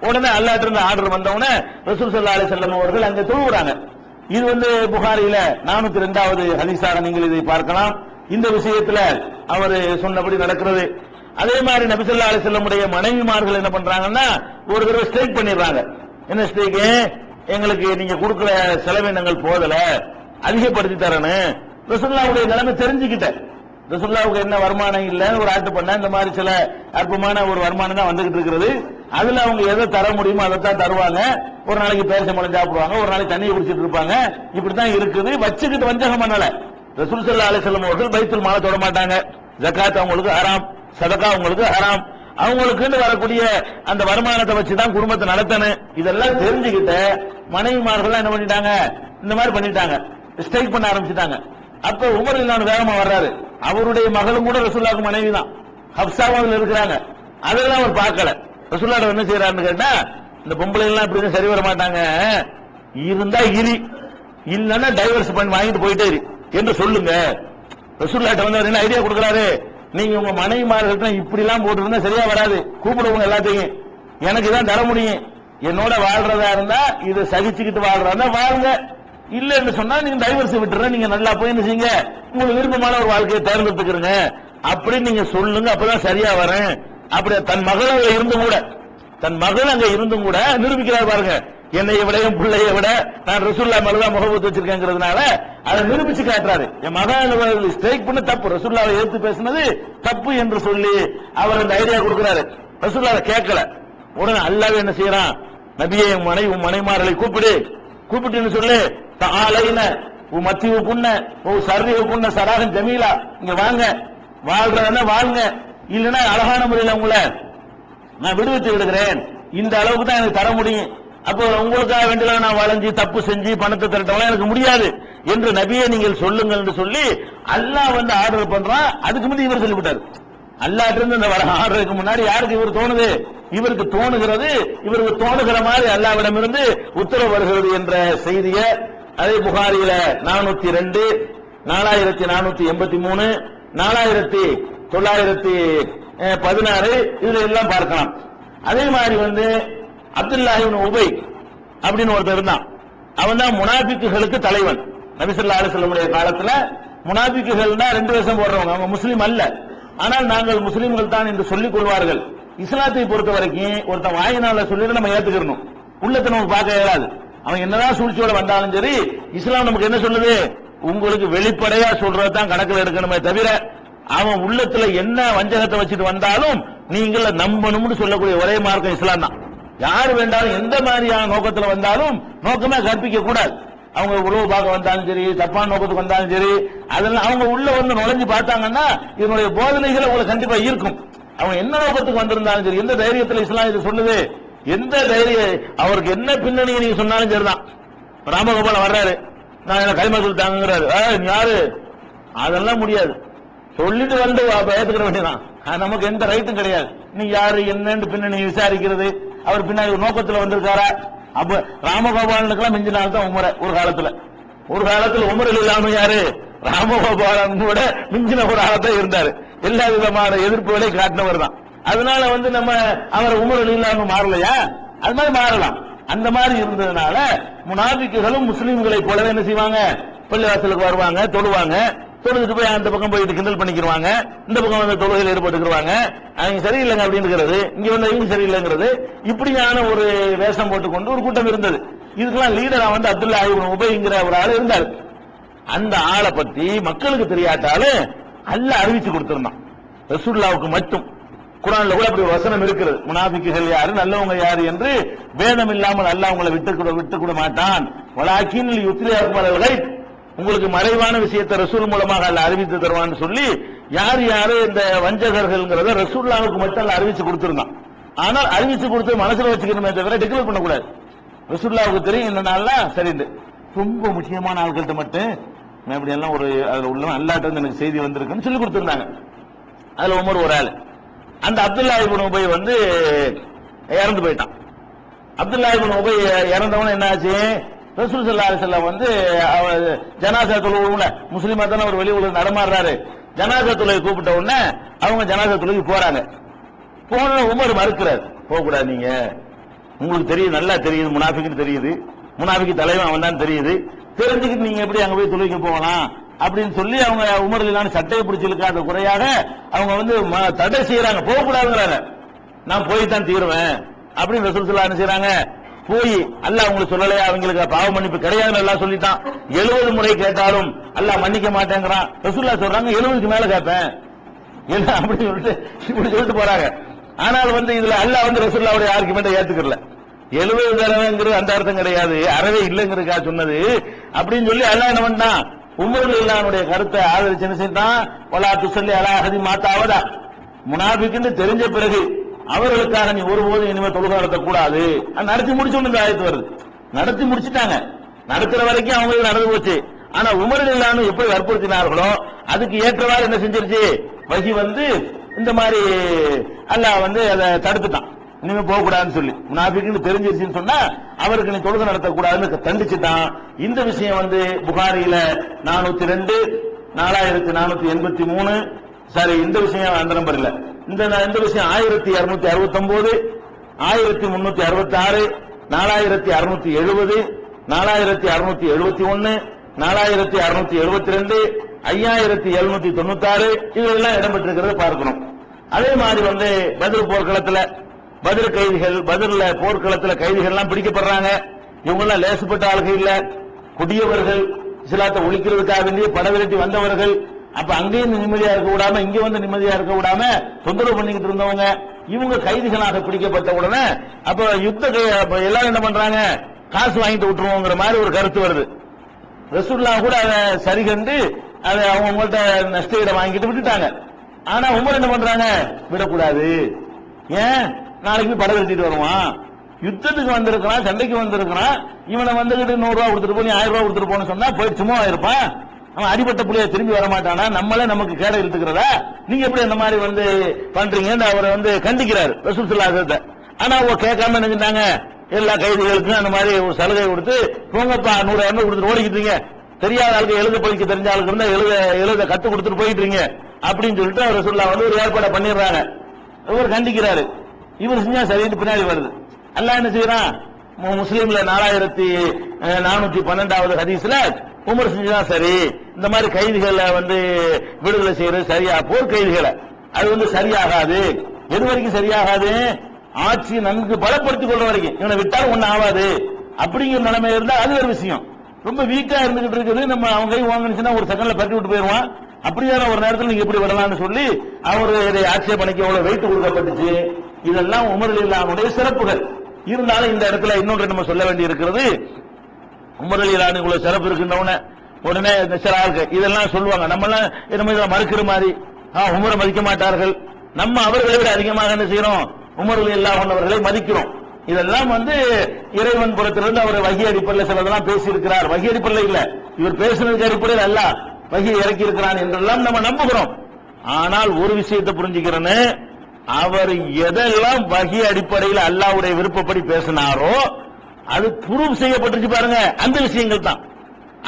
உடனே அல்லாஹ்ட்ட இருந்து ஆர்டர் வந்தவொடனே ரசூல் ஸல்லல்லாஹு அலைஹி வஸல்லம் அவர்கள் அங்க தொழுகிறாங்க. இது புகாரியில 402வது ஹதீஸாக நீங்கள் இதை பார்க்கலாம். இந்த விஷயத்துல அவர் சொன்னபடி நடக்கிறது. அதே மாதிரி நபி ஸல்லல்லாஹு அலைஹி வஸல்லம் உடைய மனைவிமார்கள் என்ன பண்றாங்கன்னா, ஒரு தடவை ஸ்ட்ரைக் பண்ணிடுறாங்க. என்ன ஸ்ட்ரைக், எங்களுக்கு நீங்க கொடுக்கிற செலவினங்கள் போதல, அதிகப்படுத்தி தரணும். ரசூலுல்லாஹ்வுடைய நிலைமை தெரிஞ்சுக்கிட்டேன். ரசூலுல்லாஹ்வுக்கு என்ன வருமானம் இல்ல, ஒரு ஆட்டு பண்ண இந்த மாதிரி சில அற்பமான ஒரு வருமானம் தான் வந்துகிட்டு இருக்கிறது. அதுல அவங்க எதை தர முடியுமோ அதை தான் தருவாங்க. ஒரு நாளைக்கு பேரிச்சம்பழம் சாப்பிடுவாங்க, ஒரு நாளைக்கு தண்ணியை குடிச்சிட்டு இருப்பாங்க. இப்படித்தான் இருக்குது. வச்சுக்கிட்டு வஞ்சகம் பண்ணல. ரசூல் ஸல்லல்லாஹு அலைஹி வஸல்லம் அவர்கள் பைத்துல் மாலை தொட மாட்டாங்க. ஜகாத் அவங்களுக்கு ஹராம், சதகா அவங்களுக்கு ஹராம். அவங்களுக்கு வரக்கூடிய அந்த வருமானத்தை வச்சுதான் குடும்பத்தை நடத்தணும். இதெல்லாம் தெரிஞ்சுக்கிட்ட மனைவிமார்கள் என்ன பண்ணிட்டாங்க, இந்த மாதிரி பண்ணிட்டாங்க, ஸ்ட்ரைக் பண்ண ஆரம்பிச்சுட்டாங்க. அப்ப உமர் ரலியல்லாஹு வேகமா வர்றாரு. அவருடைய மகளும் கூட ரசூலுல்லாஹ்வுக்கு மனைவி தான், ஹப்ஸாவில் இருக்கிறாங்க. அதெல்லாம் அவர் பார்க்கல. ரசூலுல்லாஹ் என்ன செய்யறாருன்னு கேட்டா, இந்த பொம்பளை எல்லாம் இப்படி சரி வர மாட்டாங்க, இருந்தா இரி, இல்லன்னா டைவர்ஸ் பண்ணி வாங்கிட்டு போயிட்டே இரு என்று சொல்லுங்க. ரசூலுல்லாஹ் என்ன ஐடியா கொடுக்கிறாரு, நீங்க உங்க மனைவிமார்கள்ட்ட இப்படி எல்லாம் போட்டு சரியா வராது, கூப்பிடுவோங்க எல்லாத்தையும், எனக்கு தான் தர முடியும். என்னோட வாழ்றதா இருந்தா இதை சகிச்சுக்கிட்டு வாழ்றதா வாழுங்க, இல்லன்னு சொன்னா நீங்க டைவர்ஸ் விட்டுற, நீங்க நல்லா போய் என்ன செய்யுங்க, உங்களுக்கு விருப்பமான ஒரு வாழ்க்கையை தேர்ந்தெடுத்துக்கிறீங்க அப்படின்னு நீங்க சொல்லுங்க, அப்பதான் சரியா வரேன். அப்படி தன் மகள் அங்க இருந்தும் கூட, தன் மகள் அங்க இருந்தும் கூட நிரூபிக்கிறார் பாருங்க. என்னைய விட என் பிள்ளைய விட நான் ரசூலுல்லாஹ் மேலதான் முகப்பத்து வச்சிருக்கேங்கிறதுனால அதை நிரூபிச்சு காட்டுறாரு. என் மகன் ஸ்ட்ரைக் பண்ண தப்பு, ரசூலுல்லாஹ்வை எதிர்த்து பேசினது தப்பு என்று சொல்லி அவர் அந்த ஐடியா கொடுக்கிறாரு. ரசூலுல்லாஹ் கேட்கல. உடனே அல்லாஹ் என்ன செய்யறான், நபியே மனைமார்களை கூப்பிட்டு சொல்லு, தாலைன மத்திவுக்குன்ன சர்ரிவுக்குன்ன சராகன் ஜமீலா, இங்க வாங்க, வாழ்றதுன்னா வாழ்ங்க, இல்லைன்னா அழகான முறையில் உங்களை நான் விடுவித்து விடுகிறேன், இந்த அளவுக்கு தான் எனக்கு தர முடியும். அப்போ உங்களுக்காக வேண்டிய நான் வளைஞ்சி தப்பு செஞ்சு பணத்தை திரட்டலாம் எனக்கு முடியாது என்று நபியை நீங்கள் சொல்லுங்கள் என்று சொல்லி அல்லாஹ் வந்து ஆர்டர் பண்றான். அதுக்கு முன்னாடி இவர் சொல்லிவிட்டார். அல்லாஹ் இருந்து இந்த ஆர்டருக்கு முன்னாடி யாருக்கு இவர் தோணுது? இவருக்கு தோணுகிறது, இவருக்கு தோணுகிற மாதிரி அல்லாஹ்விடமிருந்து உத்தரவு வருகிறது என்ற செய்தியை அதே புகாரியில 402, 4483, 4916 இதுல எல்லாம் பார்க்கலாம். அதே மாதிரி வந்து அப்துல்லாஹ் இப்னு உபை அப்படின்னு ஒருத்தர் இருந்தான். அவன் தான் முனாபிக்குகளுக்கு தலைவன். நபி ஸல்லல்லாஹு அலைஹி வஸல்லம் காலத்துல முனாபிக்குகள்னா 2 வேஷம் போடுறவங்க, அவங்க முஸ்லீம் அல்ல, ஆனால் நாங்கள் முஸ்லீம்கள் தான் என்று சொல்லிக் கொள்வார்கள். இஸ்லாத்தை பொறுத்த வரைக்கும் ஒருத்தன் வாயினால சொல்லி நம்ம ஏத்துக்கிறணும், உள்ளத்தை நம்ம பார்க்க இயலாது. அவன் என்னதான் சூழ்ச்சியோட வந்தாலும் சரி, இஸ்லாம் நமக்கு என்ன சொல்லுது? உங்களுக்கு வெளிப்படையா சொல்றதான் கணக்கில் எடுக்கணுமே தவிர அவன் உள்ளத்துல என்ன வஞ்சகத்தை வச்சுட்டு வந்தாலும் நீங்கள் நம்பணும்னு சொல்லக்கூடிய ஒரே மார்க்கம் இஸ்லாம் தான். யார் வேண்டாலும் எந்த மாதிரியான நோக்கத்துல வந்தாலும் நோக்கமே கற்பிக்க கூடாது. அவங்க உறவு பார்க்க வந்தாலும் சரி, தப்பான நோக்கத்துக்கு வந்தாலும் சரி, அதெல்லாம் அவங்க உள்ள வந்து நுழைஞ்சு பார்த்தாங்கன்னா இதனுடைய போதனைகளை உங்களுக்கு கண்டிப்பா இருக்கும். அவங்க என்ன நோக்கத்துக்கு வந்திருந்தாலும் சரி, எந்த தைரியத்தில் இஸ்லாம் இது சொல்லுது, எந்த தைரியம் அவருக்கு என்ன பின்னணியை நீங்க சொன்னாலும் சரிதான். ராமகோபாலம் வர்றாரு, நான் என்ன கைமா சொல்லிட்டாங்கிறாரு, யாரு அதெல்லாம் முடியாது, சொல்லிட்டு வந்து ஏத்துக்கிற வேண்டியதான். நமக்கு எந்த ரைட்டும் கிடையாது. நீ யாரு என்னன்னு பின்னணி விசாரிக்கிறது, அவர் பின்னாடி ஒரு நோக்கத்துல வந்திருக்காரா? அப்ப ராமகோபாலனுக்கெல்லாம் மிஞ்சினால் தான் உமரை ஒரு காலத்துல உமரில் இல்லாம யாரு ராமகோபாலன் கூட மிஞ்சின ஒரு ஆளத்தான் இருந்தாரு. எல்லா விதமான எதிர்ப்புகளை காட்டினவர் தான். அதனால வந்து நம்ம அவர் உமரில் இல்லாம மாறலையா? அது மாதிரி மாறலாம். அந்த மாதிரி இருந்ததுனால முனாபிக்குகளும் முஸ்லீம்களை போலவே என்ன செய்வாங்க? பள்ளிவாசலுக்கு வருவாங்க, தொழுவாங்க, தொழுதுட்டு போய் அந்த பக்கம் போயிட்டு கிண்டல் பண்ணிக்கிறாங்க, இந்த பக்கம் வந்து தொழுகையில் ஈடுபட்டுக்கிறாங்க, அவங்க சரியில்லைங்க அப்படிங்கிறது, இங்க வந்து இவங்க சரியில்லைங்கிறது, இப்படியான ஒரு வேஷம் போட்டுக்கொண்டு ஒரு கூட்டம் இருந்தது. இதுக்கெல்லாம் லீடரா வந்து அப்துல்லாஹ் இப்னு உபைங்கிற ஒரு ஆள் இருந்தார். அந்த ஆளை பத்தி மக்களுக்கு தெரியாட்டாலும் அல்லாஹ் அறிவிச்சு கொடுத்திருந்தான். ரசூலுல்லாஹ்வுக்கு மட்டும் குர்ஆன்ல கூட அப்படி ஒரு வசனம் இருக்கிறது, முனாபிக்குகள் யாரு நல்லவங்க யாரு என்று வேதம் இல்லாமல் அல்லாஹ் உங்களை விட்டு கூட மாட்டான். வலாக்கின் யுத்லியக்கும் அலல் கைப், உங்களுக்கு மறைவான விஷயத்தை ரசூல் மூலமாக அல்லாஹ் அறிவித்து தருவான்னு சொல்லி யார் யாரு இந்த வஞ்சகர்கள்ங்கிறத ரசூலுல்லாஹ்வுக்கு மட்டும் அல்லாஹ் அறிவிச்சு கொடுத்திருந்தான். ஆனால் அறிவிச்சு கொடுத்து மனசுல வச்சுக்கணுமே தவிர டிக்ளேர் பண்ணக்கூடாது. ரசூலுல்லாஹ்வுக்கு தெரியும் இந்த நாள்லாம் சரிண்டு, ரொம்ப முக்கியமான ஆட்கள்கிட்ட மட்டும் அப்படி எல்லாம் ஒரு அதுல உள்ள அல்லாஹ்ட்ட இருந்து எனக்கு செய்தி வந்திருக்குன்னு சொல்லி கொடுத்திருந்தாங்க. அதுல உமர் ஒரு ஆள். அந்த அப்துல்லாஹ் இப்னு உபை வந்து இறந்து போயிட்டான். அப்துல்லாஹ் இப்னு உபை இறந்தவன என்ன ஆச்சு? ரசூல் ஸல்லல்லாஹு அலைஹி வஸல்லம் வந்து ஜனாஸா தொழுவுல முஸ்லிமா தான ஒரு வெளி உலக நடமாடுறாரு, ஜனாஸா தொழுகை கூப்பிட்ட உடனே அவங்க ஜனாஸா தொழுகை போறாங்க. போன உமர் மறுக்கிறார், போக கூடாது, நீங்க உங்களுக்கு தெரியுது, நல்லா தெரியுது, முனாஃபிக்குன்னு தெரியுது, முனாஃபிக்கு தலைவன் அவன் தான் தெரியுது, தெரிஞ்சுக்கிட்டு நீங்க எப்படி அங்க போய் தொழுகைக்கு போகலாம் அப்படின்னு சொல்லி அவங்க உமர்லான சட்டையை பிடிச்சிருக்காத குறையாக அவங்க வந்து தடை செய்யறாங்க, போகக்கூடாதுங்கிறாங்க. நான் போய் தான் தீருவேன் அப்படின்னு ரசூல் ஸல்லல்லாஹு அலைஹி வஸல்லம் செய்யறாங்க. போய் அல்லாஹ் உங்களுக்கு சொல்லலையா, அவங்களுக்கு பாவ மன்னிப்பு கிடையாதுன்னு எல்லாம் சொல்லிட்டான். 70 முறை கேட்டாலும் அல்லாஹ் மன்னிக்க மாட்டேங்கிறான். ரசூலுல்லாஹ் சொல்றாங்க 70க்கு மேல கேட்பேன் என்ன அப்படி சொல்லிட்டு போறாங்க. ஆனால் வந்து இதுல அல்லாஹ் வந்து ரசூலுல்லாஹ்வுடைய ஆர்குமெண்ட் ஏத்துக்கல. 70 தடவைங்கிறது அந்த அர்த்தம் கிடையாது, அறவே இல்லைங்கிறதுக்கா சொன்னது அப்படின்னு சொல்லி அல்லாஹ் என்ன பண்ணான்? உமர் இல்லானுடைய கருத்தை ஆதரிச்சு என்ன செய்தான்? வலா துஸல்லி அலா அஹதி மாத்தாவதா, முனாஃபிக்குன்னு தெரிஞ்ச பிறகு அவர்களுக்காக நீ ஒருபோதும் இனிமே தொழுகை நடத்தக்கூடாது. நடத்தி முடிச்சோன்னு இந்த ஆயத்து வருது. நடத்தி முடிச்சுட்டாங்க, நடத்துற வரைக்கும் அவங்களுக்கு நடந்து போச்சு. ஆனா உமர் இல்லான்னு எப்படி வற்புறுத்தினார்களோ அதுக்கு ஏற்றவாறு என்ன செஞ்சிருச்சு? வகி வந்து இந்த மாதிரி அல்லாஹ் வந்து அதை தடுத்துட்டான், இனிமே போக கூடாதுன்னு சொல்லி. முனாஃபிக்குன்னு தெரிஞ்சிருச்சுன்னு சொன்னா அவருக்கு நீ தொழுகை நடத்தக்கூடாதுன்னு தண்டிச்சுட்டான். இந்த விஷயம் வந்து புகாரியில 402, 4483, சாரி இந்த விஷயம் அந்த நம்பர் இல்ல, இந்த விஷயம் 1269, 1366, 4670, 4671, 4672, 5796 இதெல்லாம் இடம்பெற்றிருக்கிறத பார்க்கணும். அதே மாதிரி வந்து பத்ர் போர்க்களத்துல பத்ர் கைதிகள், பத்ர்ல போர்க்களத்துல கைதிகள் எல்லாம் பிடிக்கப்படுறாங்க. இவங்க எல்லாம் லேசுப்பட்ட ஆளுகை இல்ல, கொடியவர்கள், இஸ்லாத்தை ஒழிக்கிறதுக்காக வேண்டிய படவிரட்டி வந்தவர்கள். அப்ப அங்கேயும் நிம்மதியா இருக்க விடாம இங்க வந்து நிம்மதியா இருக்க விடாம தொந்தரவு பண்ணிக்கிட்டு இருந்தவங்க. இவங்க கைதிகளாக பிடிக்கப்பட்ட உடனே அப்ப எல்லாரும் என்ன பண்றாங்க, காசு வாங்கிட்டு விட்டுருவோங்கிற மாதிரி ஒரு கருத்து வருது. ரசூலுல்லாஹ் கூட அதை சரி கண்டு அதை அவங்கள்ட்ட நஷ்டஈட வாங்கிட்டு விட்டுட்டாங்க. ஆனா உமர் என்ன பண்றாங்க, விடக்கூடாது. ஏன், நாளைக்கு படம் எடுத்துட்டு வருவான், யுத்தத்துக்கு வந்திருக்கிறான், சண்டைக்கு வந்திருக்கிறான், இவனை வந்துகிட்டு 100 ரூபா கொடுத்துட்டு போய் 1000 ரூபா கொடுத்துட்டு போன்னு சொன்னா போயிட்டு சும்மா இருப்பான். அவன் அடிபட்ட புள்ளைய திரும்பி வர மாட்டானா, நம்மளே நமக்கு கேட எடுத்துக்கிறதா, நீங்க எப்படி இந்த மாதிரி பண்றீங்கன்னு அவரை கண்டிக்கிறாரு ரசூல் ஸல்லல்லாஹு அலைஹி வஸல்லம். ஆனா அவங்க கேட்காம நினைச்சிட்டாங்க, எல்லா கைதிகளுக்கும் அந்த மாதிரி ஒரு சலுகை கொடுத்து போங்கப்பா 100 200 கொடுத்துட்டு ஓடிக்கிட்டீங்க, தெரியாத ஆளுக்கு எழுத படிக்க தெரிஞ்ச ஆளுக்கு இருந்தா எழுத கத்து கொடுத்துட்டு போயிட்டு அப்படின்னு சொல்லிட்டு அவர் ரசூலுல்லாஹ் ஒரு ஏற்பாடு பண்ணிடுறாங்க. இவர் கண்டிக்கிறாரு, இவர் செஞ்சா சரின்னு பின்னாடி வருது. அல்லாஹ் என்ன செய்யறான், முஸ்லீம்ல 4412வது ஹதீஸ்ல உமர் செஞ்சுதான் சரி, இந்த மாதிரி கைதிகளை விடுதலை செய்யறது சரியா, போர் கைதிகளை அது சரியாகாது. எது வரைக்கும் சரியாகாது, ஆட்சி நன்கு பலப்படுத்திக் கொள்ற வரைக்கும். இவனை விட்டாலும் ஒண்ணு ஆகாது அப்படிங்கிற நிலைமை இருந்தா அது ஒரு விஷயம். ரொம்ப வீக்கா இருந்துகிட்டு இருக்குது, நம்ம அவங்க கை வாங்கினுச்சுன்னா ஒரு செகண்ட்ல பறி விட்டு போயிருவான். அப்படியான ஒரு நேரத்தில் நீங்க எப்படி விடலாம்னு சொல்லி அவரு ஆட்சேபனைக்கு எவ்வளவு வெயிட் கொடுக்கப்பட்டுச்சு. இதெல்லாம் உமர் ரலியல்லாஹுடைய சிறப்புகள். இருந்தாலும் இந்த இடத்துல இன்னொன்று நம்ம சொல்ல வேண்டி இருக்கிறது, உமர் ரலியல்லாஹு இவ்வளவு சிறப்பு இருக்கின்றவன உடனே இதெல்லாம் சொல்லுவாங்க. நம்ம எல்லாம் மறுக்கிற மாதிரி உமரை மதிக்க மாட்டார்கள். நம்ம அவர்களை விட அதிகமாக என்ன செய்யறோம், உமர் ரலியல்லாஹு அவர்களை மதிக்கிறோம். இதெல்லாம் இறைவன் புறத்திலிருந்து அவர் வகி அடிப்படையில் சிலதெல்லாம் பேசி இருக்கிறார். வகி அடிப்படையில் இல்ல, இவர் பேசுனதுக்கு அடிப்படையில் அல்ல வகி இறக்கி இருக்கிறான் என்றெல்லாம் நம்ம நம்புகிறோம். ஆனால் ஒரு விஷயத்தை புரிஞ்சுக்கிறேன்னு, அவர் எதெல்லாம் வகி அடிப்படையில் அல்லாஹ்வுடைய விருப்பப்படி பேசினாரோ அது ப்ரூவ் செய்யப்பட்டிருச்சு பாருங்க, அந்த விஷயங்கள் தான்.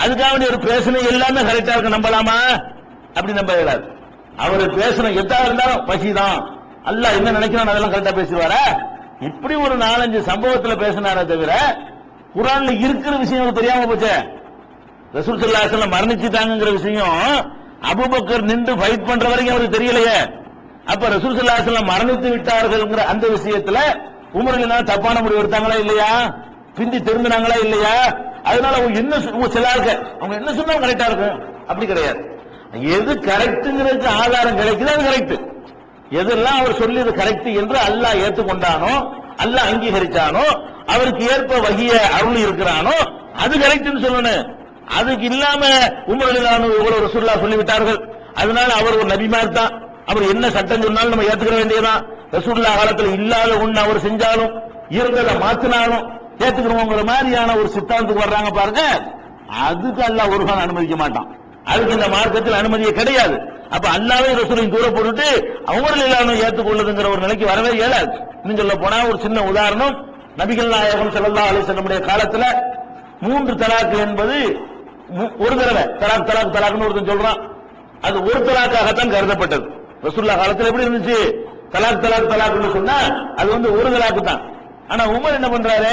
அதுக்காக ஒரு பேசின எல்லாமே கரெக்டா இருக்கு நம்பலாமா, அப்படி நம்ப இயலாது. அவர் பேசின எதா இருந்தாலும் வகிதான், அல்லாஹ் என்ன நினைக்கிறான் அதெல்லாம் கரெக்டா பேசுவாரா? இப்படி ஒரு 4-5 சம்பவத்துல பேசினாரே தவிர குர்ஆன்ல இருக்கிற விஷயம் தெரியாம போச்சே. ரசூல் ஸல்லல்லாஹு அலைஹி வஸல்லம் மரணிச்சிட்டாங்கங்கிற விஷயம் அபூபக்கர் நின்று ஃபைட் பண்ற வரைக்கும் அவருக்கு தெரியலையே. அப்ப ரசூல் ஸல்லல்லாஹு அலைஹி வஸல்லம் மரணித்து விட்டார்கள்ங்கிற அந்த விஷயத்துல உமர் ரலியல்லாஹு தப்பான முடிவு எடுத்தாங்களா இல்லையா, பிந்தி திரும்பினாங்களா இல்லையா? அதனால அவங்க என்ன சிலாருக்கு அவங்க என்ன சொன்னா கரெக்டா இருக்கும், அப்படி கிடையாது. எது கரெக்ட்ங்கிறதுக்கு ஆதாரம் கிடைக்குது அது கரெக்ட். எதெல்லாம் அவர் சொல்லியது கரெக்ட் என்று அல்லாஹ் ஏற்றுக்கொண்டானோ, அல்லாஹ் அங்கீகரிச்சானோ, அவருக்கு ஏற்ப வகிய அருள் இருக்கிறானோ அது கரெக்ட்னு சொல்லணும். அதுக்கு இல்லாம உமர் ரலியல்லாஹு இவ்வளவு ரசூலுல்லாஹ் சொல்லிவிட்டார்கள், அதனால அவர் ஒரு நபிமார் தான், அவர் என்ன சட்டம் சொன்னாலும் நம்ம ஏத்துக்கிற வேண்டியதான். ரசூலுல்லாஹ் காலத்தில் இல்லாத ஒண்ணு அவர் செஞ்சாலும் இருந்ததை மாத்தினாலும் ஏத்துக்கிறோங்கிற மாதிரியான ஒரு சித்தாந்தத்துக்கு வர்றாங்க பாருங்க. அதுக்கு அல்லாஹ் ஒரு காலம் அனுமதிக்க மாட்டான். அதுக்கு இந்த மார்க்கத்தில் அனுமதியே கிடையாது. அப்ப அல்லாஹ்வே ரசூலையும் தூர போட்டுட்டு உமர் ரலியல்லாஹு ஏற்றுக்கொள்ளுதுங்கிற ஒரு நிலைக்கு வரவே இயலாது. இன்னும் சொல்ல போனா ஒரு சின்ன உதாரணம், நபிகள் நாயகம் ஸல்லல்லாஹு அலைஹி வஸல்லம் காலத்துல 3 தலாக் என்பது ஒரு தடவை தலாக்னு ஒருத்தன் சொல்றான், அது ஒரு தலாக்காகத்தான் கருதப்பட்டது. ரசூலுல்லாஹ் காலத்துல எப்படி இருந்துச்சு, தலாக்னு சொன்னா அது ஒரு தலாக்கு தான். ஆனா உமர் என்ன பண்றாரு,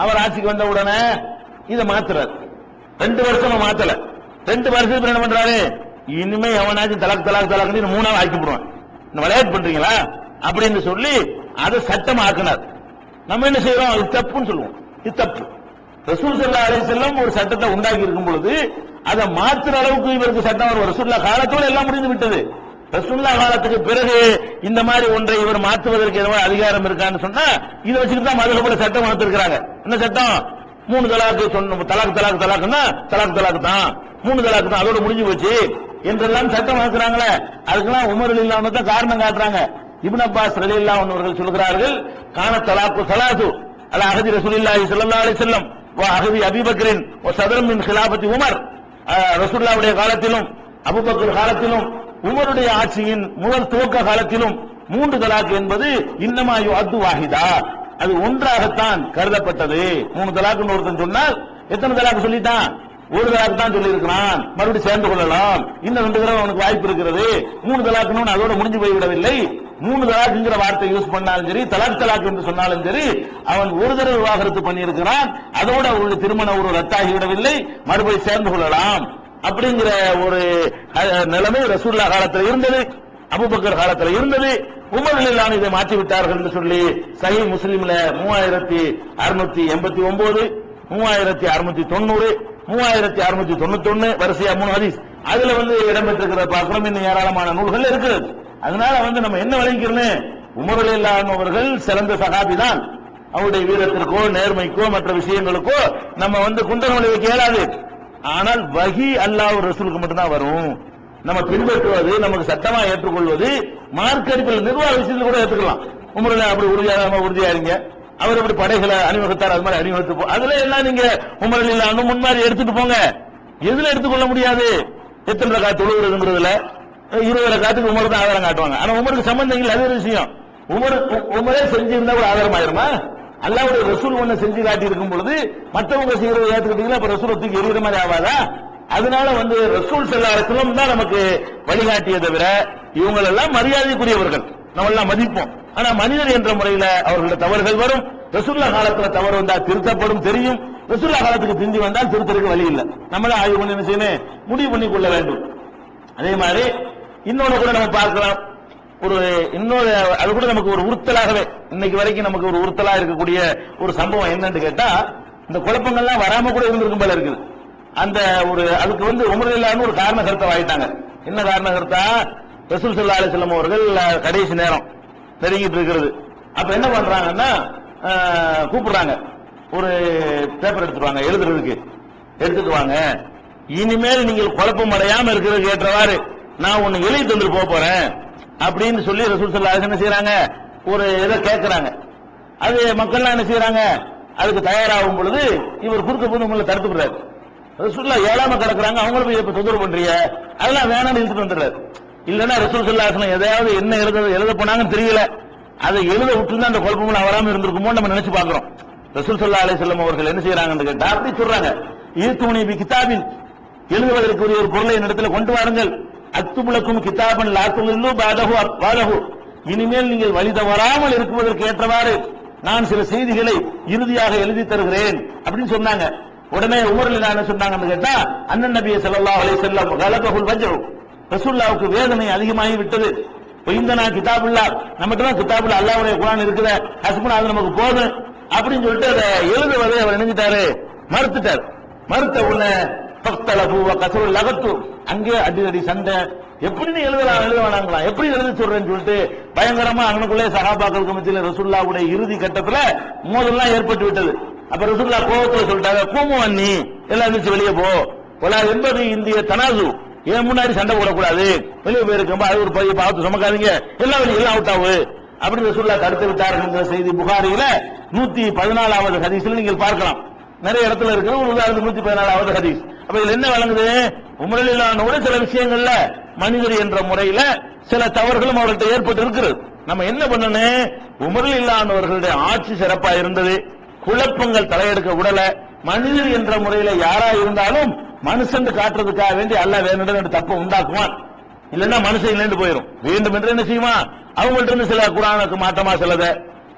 அவர் ஆட்சிக்கு வந்த உடனே இதை மாத்துறாரு. 2 வருஷமா மாத்தல, 2 வருஷத்துக்கு என்ன பண்றாரு, இனிமே எவனாச்சும் தலாக் 3ஆவது ஆக்கி போடுவான், விளையாட்டு பண்றீங்களா அப்படின்னு சொல்லி அதை சட்டம் ஆக்கினார். நம்ம என்ன செய்யறோம், இது தப்புன்னு சொல்லுவோம். இது தப்பு. ரசூல் ஸல்லல்லாஹு அலைஹி வஸல்லம் ஒரு சட்டத்தை உண்டாக்கி இருக்கும் பொழுது அதை மாத்துற அளவுக்கு இவருக்கு சட்டம் வரும். ரசூலுல்லாஹ் காலத்தோட எல்லாம் முடிந்து விட்டது. ரசூலுல்லாஹ் காலத்துக்கு பிறகு இந்த மாதிரி ஒன்றை இவர் மாற்றுவதற்கு ஏதாவது அதிகாரம் இருக்கான்னு சொன்னா இதை வச்சுட்டு தான் மதுஹப்ல சட்டம் மாத்திருக்கிறாங்க. என்ன சட்டம், 3 தலாக்கு சொன்ன தலாக்குன்னா தலாக்கு தான், 3 தலாக்கு தான், அதோட முடிஞ்சு போச்சு என்றெல்லாம் சட்டம் ஆக்குறாங்களே. அதுக்கெல்லாம் உமர் ரலியல்லாஹு தான் காரணம் காட்டுறாங்க. இப்னு அப்பாஸ் ரலியல்லாஹு அவர்கள் சொல்கிறார்கள், கான தலாக்கு ஸலாத்து அலா அஹதி ரசூலுல்லாஹி ஸல்லல்லாஹு அலைஹி வஸல்லம் வ அஹதி அபூபக்கரின் வ ஸதர் மின் খিলাফতি உமர். ரசூலுல்லாஹ்வுடைய காலத்திலும் அபூபக்கர் காலத்திலும் உமருடைய ஆட்சியின் முதல் துவக்க காலத்திலும் 3 தலாக் என்பது இன்னமா யுஅத்து வாஹிதா, அது ஒன்றாகத்தான் கருதப்பட்டது. 3 தலாக்னு ஒருத்தன் சொன்னால் எத்தனை தலாக் சொல்லிட்டான், ஒரு தலாக் தான் சொல்லி இருக்கிறான், மறுபடியும் சேர்ந்து கொள்ளலாம், இன்னும் 2 தடவை அவனுக்கு வாய்ப்பு இருக்கிறது. 3 தலாக்னு அதோட முடிஞ்சு போய்விடவில்லை. 3 தலாக்ங்கிற வார்த்தை யூஸ் பண்ணாலும் சரி, தலாக் என்று சொன்னாலும் சரி, அவன் ஒரு தடவை விவாகரத்து பண்ணியிருக்கிறான், அதோட அவருடைய திருமண ஒரு ரத்தாகி விடவில்லை, மறுபடியும் சேர்ந்து கொள்ளலாம் அப்படிங்கிற ஒரு நிலைமை ரசூலுல்லாஹ் காலத்தில் இருந்தது, அபூபக்கர் காலத்தில் இருந்தது. உமர் ரலியல்லாஹு இதை மாற்றி விட்டார்கள் என்று சொல்லி சஹீஹ் முஸ்லிம்ல 3689, 3690, 3691 வரிசையா 3 ஹதீஸ் அதுல இடம்பெற்றிருக்கிற பார்க்கிறோம். இன்னும் ஏராளமான நூல்கள் இருக்கிறது. அதனால நம்ம என்ன விளங்கிக்கிறோம், உமர் ரலியல்லாஹு அன்ஹு அவர்கள் சிறந்த சஹாபி தான். அவருடைய வீரத்திற்கோ நேர்மைக்கோ மற்ற விஷயங்களுக்கோ நம்ம குந்தகம் விளைவிக்க இயலாது. ஆனால் வஹி அல்லாஹ் ரசூலுக்கு மட்டும்தான் வரும். நம்ம பின்பற்றுவது, நமக்கு சட்டமா ஏற்றுக்கொள்வது, மார்க்க அடிப்படையில் நிர்வாக விஷயத்தில் கூட ஏற்றுக்கலாம். உமர் அப்படி உறுதியா இருங்க, அவர் அப்படி படைகளை அணிவகுத்தார், அது மாதிரி அணிவகுத்து அதுல எல்லாம் நீங்க உமர் ரலியல்லாஹு அன்ஹு முன்மாதிரி எடுத்துட்டு போங்க. எதுல எடுத்துக்கொள்ள முடியாது? எத்தனை ரக்காத் தொழுகிறதுங்கிறதுல 20 ரக்காத்துக்கு உமர் தான் ஆதாரம் காட்டுவாங்க. ஆனா உமருக்கு சம்பந்தம் இல்லை, அது ஒரு விஷயம். உமரே செஞ்சிருந்தா கூட ஆதாரம் ஆயிருமா? அல்லாஹ்வுடைய ரசூல் ஒண்ணு செஞ்சு காட்டி இருக்கும் பொழுது மற்றவங்க செய்யறதை ஏத்துக்கிட்டீங்கன்னா அப்ப ரசூலை தூக்கி எறிகிற மாதிரி ஆகாதா? அதனால ரசூல் ஸல்லல்லாஹு அலைஹி வஸல்லம் தான் நமக்கு வழிகாட்டிய தவிர இவங்க எல்லாம் மரியாதைக்குரியவர்கள், நம்ம எல்லாம் மதிப்போம். ஆனா மனிதர் என்ற முறையில அவர்களுடைய தவறுகள் வரும். ரசூலுல்லாஹ் காலத்துல தவறு வந்தா திருத்தப்படும், தெரியும். ரசூலுல்லாஹ் காலத்துக்கு திண்டி வந்தால் திருத்தருக்கு வழி இல்லை. நம்மள ஆய்வு பண்ணி என்ன செய்யணும், முடிவு பண்ணி கொள்ள வேண்டும். அதே மாதிரி இன்னொன்னு கூட நம்ம பார்க்கலாம். இன்னொரு அது கூட நமக்கு ஒரு உறுத்தலாகவே இன்னைக்கு வரைக்கும் நமக்கு ஒரு உறுத்தலா இருக்கக்கூடிய ஒரு சம்பவம் என்னன்னு கேட்டா, இந்த குழப்பங்கள்லாம் வராம கூட இருந்திருக்கும் போல இருக்குது. அந்த அதுக்கு உமர் ரலியல்லாஹு அன்ஹு ஒரு காரண கருத்தை வாங்கிட்டாங்க. என்ன காரண கருத்தா? ரசூல் ஸல்லல்லாஹு அலைஹி வஸல்லம் அவர்கள் கடைசி நேரம் நெருங்கிட்டு இருக்கிறது. அப்ப என்ன பண்றாங்கன்னா, கூப்பிடுறாங்க, ஒரு பேப்பர் எடுத்துட்டு வாங்க, எழுதுறதுக்கு எடுத்துட்டு வாங்க. இனிமேல் நீங்கள் குழப்பம் அடையாம இருக்கிறதுக்கு ஏற்றவாறு நான் ஒன்னு எழுதி தந்துட்டு போறேன் அப்படின்னு சொல்லி ரசூல் ஸல்லல்லாஹு அலைஹி வஸல்லம் என்ன செய்யறாங்க, ஒரு இதை கேட்கிறாங்க. அது மக்கள்லாம் என்ன செய்யறாங்க, அதுக்கு தயாராகும் பொழுது இவர் குறுக்க போது உங்களை தடுத்து விடுறாரு. ரசூலுல்லாஹ் ஏழாம கிடக்குறாங்க, அவங்கள போய் இப்ப தொந்தரவு பண்றீங்க, அதெல்லாம் வேணாம்னு இழுத்துட்டு வந்துடுறாரு. இல்லன்னா ரசூல் ஸல்லல்லாஹு அலைஹி வஸல்லம் எதையாவது என்ன எழுத போனாங்கன்னு தெரியல, அதை எழுத விட்டுருந்தா அந்த குழப்பம் வராம இருந்திருக்குமோ நம்ம நினைச்சு பாக்குறோம். ரசூல் ஸல்லல்லாஹு அலைஹி வஸல்லம் அவர்கள் என்ன செய்யறாங்கன்னு கேட்டா அப்படி சொல்றாங்க, ஈத்துனி பி கிதாபின், எழுதுவதற்குரிய ஒரு பொருளை என்னிடத்துல கொண்டு வாருங்கள். அக்துபுலக்கும் கிதாபன் லா துல்லில்லு பாதஹு, இனிமேல் நீங்கள் வழி தவறாமல் இருக்குவதற்கு ஏற்றவாறு நான் சில செய்திகளை இறுதியாக எழுதி தருகிறேன் அப்படின்னு சொன்னாங்க. உடனே உமர் ரலியல்லாஹு அன்ஹு சொன்னாங்கன்னு கேட்டா, அண்ணன் நபி ஸல்லல்லாஹு அலைஹி வஸல்லம் கலபஹுல் வஜ்ரு, ரசூலுல்லாஹ்வுக்கு வேதனை அதிகமாகி விட்டது. இந்தனா கிதாபுல்லாஹ், நம்மகிட்ட தான் கிதாபுல்லாஹ் அல்லாஹ்வுடைய குர்ஆன் இருக்குது, ஹஸ்புனா அது நமக்கு போதும் அப்படின்னு சொல்லிட்டு அதை எழுதுவதை அவர் நினைச்சிட்டாரு, மறுத்துட்டார். மறுத்த உடனே ஃபக்தலபு வ கஸரு லகத்து, அங்கே அடிதடி சண்டை. எப்படி நீ எழுத வேணாங்களா, எப்படி எழுத சொல்றேன்னு சொல்லிட்டு பயங்கரமா அங்கனுக்குள்ளே சஹாபாக்களுக்கு மத்தியில ரசூலுல்லாஹ்வுடைய இறுதி கட்டத்துல மோதல்லாம் ஏற்பட்டு விட்டது. அப்ப ரசூலுல்லாஹ் கோபத்துல சொல்லிட்டாங்க, கூமு அன்னி, எல்லாம் எந்திரிச்சு வெளியே போ, ஒலா என்பது இந்திய தனாசு, ஏன் முன்னாடி சண்டை போடக்கூடாது, வெளியே போயிருக்கோம், அது ஒரு பைய பார்த்து சுமக்காதீங்க, எல்லாம் வெளியே எல்லாம் அவுட் ஆகு அப்படின்னு ரசூலுல்லாஹ் தடுத்து விட்டார்கள் செய்தி புகாரியில 114வது ஹதீஸ்ல நீங்கள் பார்க்கலாம். நிறைய இடத்துல இருக்கிற ஒரு உதாரணம் 114வது ஹதீஸ். அப்ப இதுல என்ன வழங்குது, உமர் ரலியல்லாஹு அன்ஹு சில விஷயங்கள்ல மனிதர் என்ற முறையில சில தவறுகளும் அவர்கள்ட்ட ஏற்பட்டு இருக்கிறது. நம்ம என்ன பண்ணணும், உமர் ரலியல்லாஹு அன்ஹு அவர்களுடைய ஆட்சி சிறப்பா இருந்தது, குழப்பங்கள் தலையெடுக்க விடல. மனிதர் என்ற முறையில யாரா இருந்தாலும் மனுஷன் காட்டுறதுக்காக வேண்டி அல்லாஹ் வேணும்னு தப்ப உண்டாக்குவான், இல்லன்னா மனுஷன் இல்லைன்னு போயிடும். வேண்டும் என்று என்ன செய்வான், அவங்கள்ட்ட இருந்து சில குர்ஆனுக்கு மாற்றமா சிலத,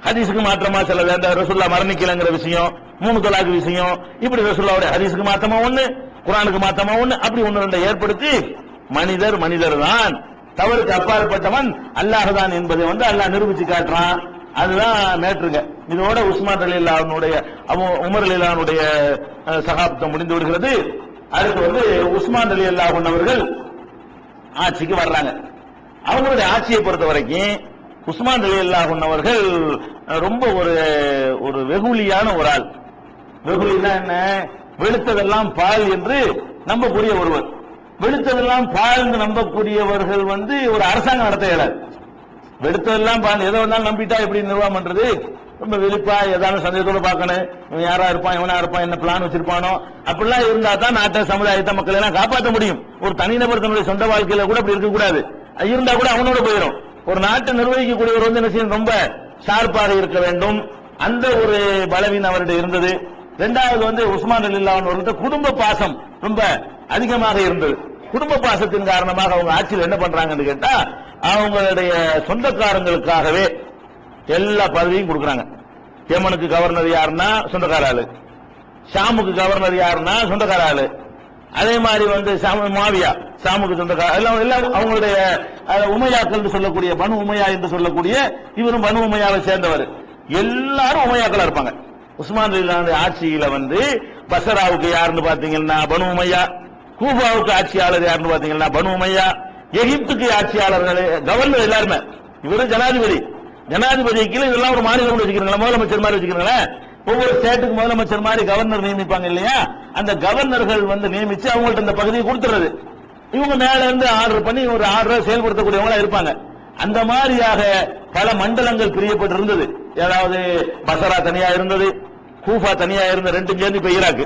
ஹதீஸுக்கு மாற்றமா சிலத, அந்த ரசூலுல்லாஹ் மரணிக்கலங்கிற விஷயம், 3 தலாக் விஷயம், இப்படி ரசூலுல்லாஹ்வுடைய ஹதீஸுக்கு மாற்றமா ஒண்ணு, குர்ஆனுக்கு மாற்றமா ஒண்ணு, அப்படி ஒன்னு ரெண்டு ஏற்படுத்தி மனிதர் தான், தவறுக்கு அப்பாற்பட்டவன் அல்லாஹ் தான் என்பதை அல்லாஹ் நிரூபிச்சு காட்டுறான். அதுதான் மேட்ருங்க. இதோட உஸ்மான் ரலியல்லாஹு அன்ஹுடைய உமர் ரலியல்லாஹு அன்ஹுடைய சகாப்தம் முடிந்து விடுகிறது. அடுத்து உஸ்மான் ரலியல்லாஹு அன்ஹு அவர்கள் ஆட்சிக்கு வர்றாங்க. அவங்களுடைய ஆட்சியை பொறுத்த வரைக்கும் உஸ்மான் ரலியல்லாஹு அன்ஹு அவர்கள் ரொம்ப ஒரு வெகுளியான ஒரு ஆள். வெகுளினா என்ன, வெளுத்ததெல்லாம் பால் என்று நம்பக்கூடிய ஒருவர். வெளுத்ததெல்லாம் பால் என்று நம்பக்கூடியவர்கள் ஒரு அரசாங்கம் நடத்த இயலாது. வெளுத்ததெல்லாம் பால், எதை வந்தாலும் நம்பிட்டா எப்படி நிர்வாகம் பண்றது, ரொம்ப வெளிப்பா ஏதாவது சந்தேகத்தோட பார்க்கணும், இவன் யாரா இருப்பான், இவனா இருப்பான், என்ன பிளான் வச்சிருப்பானோ, அப்படிலாம் இருந்தா தான் நாட்டை, சமுதாயத்தை, மக்கள் எல்லாம் காப்பாற்ற முடியும். ஒரு தனிநபர் தன்னுடைய சொந்த வாழ்க்கையில கூட அப்படி இருக்கக்கூடாது. இருந்தா கூட அவனோட போயிடும். ஒரு நாட்டை நிர்வகிக்கக்கூடியவர் என்ன செய்யணும், ரொம்ப ஷார்ப்பாக இருக்க வேண்டும். அந்த ஒரு பலவீனம் அவருடைய இருந்தது. இரண்டாவது உஸ்மான் ரலியல்லாஹு அன்ஹு அவர்கள்ட்ட குடும்ப பாசம் ரொம்ப அதிகமாக இருந்தது. குடும்ப பாசத்தின் காரணமாக அவங்க ஆட்சியில் என்ன பண்றாங்கன்னு கேட்டா, அவங்களுடைய சொந்தக்காரங்களுக்காகவே எல்லா பதவியும் கொடுக்கறாங்க. யமனுக்கு கவர்னர் யாருன்னா சொந்தக்கார ஆளு, ஷாமுக்கு கவர்னர் யாருன்னா சொந்தக்கார ஆளு, அதே மாதிரி மாவியா ஷாமுக்கு சொந்தக்கார, எல்லாம் அவங்களுடைய உமையாக்கள் என்று சொல்லக்கூடிய பனு உமையா என்று சொல்லக்கூடிய இவரும் பனு உமையாவை சேர்ந்தவர். எல்லாரும் உமையாக்களா இருப்பாங்க. உஸ்மான் ரலியல்லாஹு ஆட்சியில பசராவுக்கு யாருன்னு பாத்தீங்கன்னா பனு உமையா, கூபாவுக்கு ஆட்சியாளர் யாருன்னு பாத்தீங்கன்னா பனு உமையா, எகிப்துக்கு ஆட்சியாளர்கள் கவர்னர் எல்லாருமே, இவரு ஜனாதிபதி, ஜனாதிபதிக்கு இதெல்லாம் ஒரு மாநிலம் வச்சுக்கிறீங்களா, முதலமைச்சர் மாதிரி வச்சுக்கிறீங்களா? ஒவ்வொரு ஸ்டேட்டுக்கு முதலமைச்சர் மாதிரி கவர்னர் நியமிப்பாங்க இல்லையா? அந்த கவர்னர்கள் வந்து நியமிச்சு அவங்கள்ட்ட இந்த பகுதியை கொடுத்துறது. இவங்க மேல இருந்து ஆர்டர் பண்ணி ஒரு ஆர்டரை செயல்படுத்தக்கூடியவங்களா இருப்பாங்க. அந்த மாதிரியாக பல மண்டலங்கள் பிரியப்பட்டிருந்தது. ஏதாவது பசரா தனியா இருந்தது, கூஃபா தனியா இருந்த, ரெண்டும் சேர்ந்து இப்ப ஈராக்.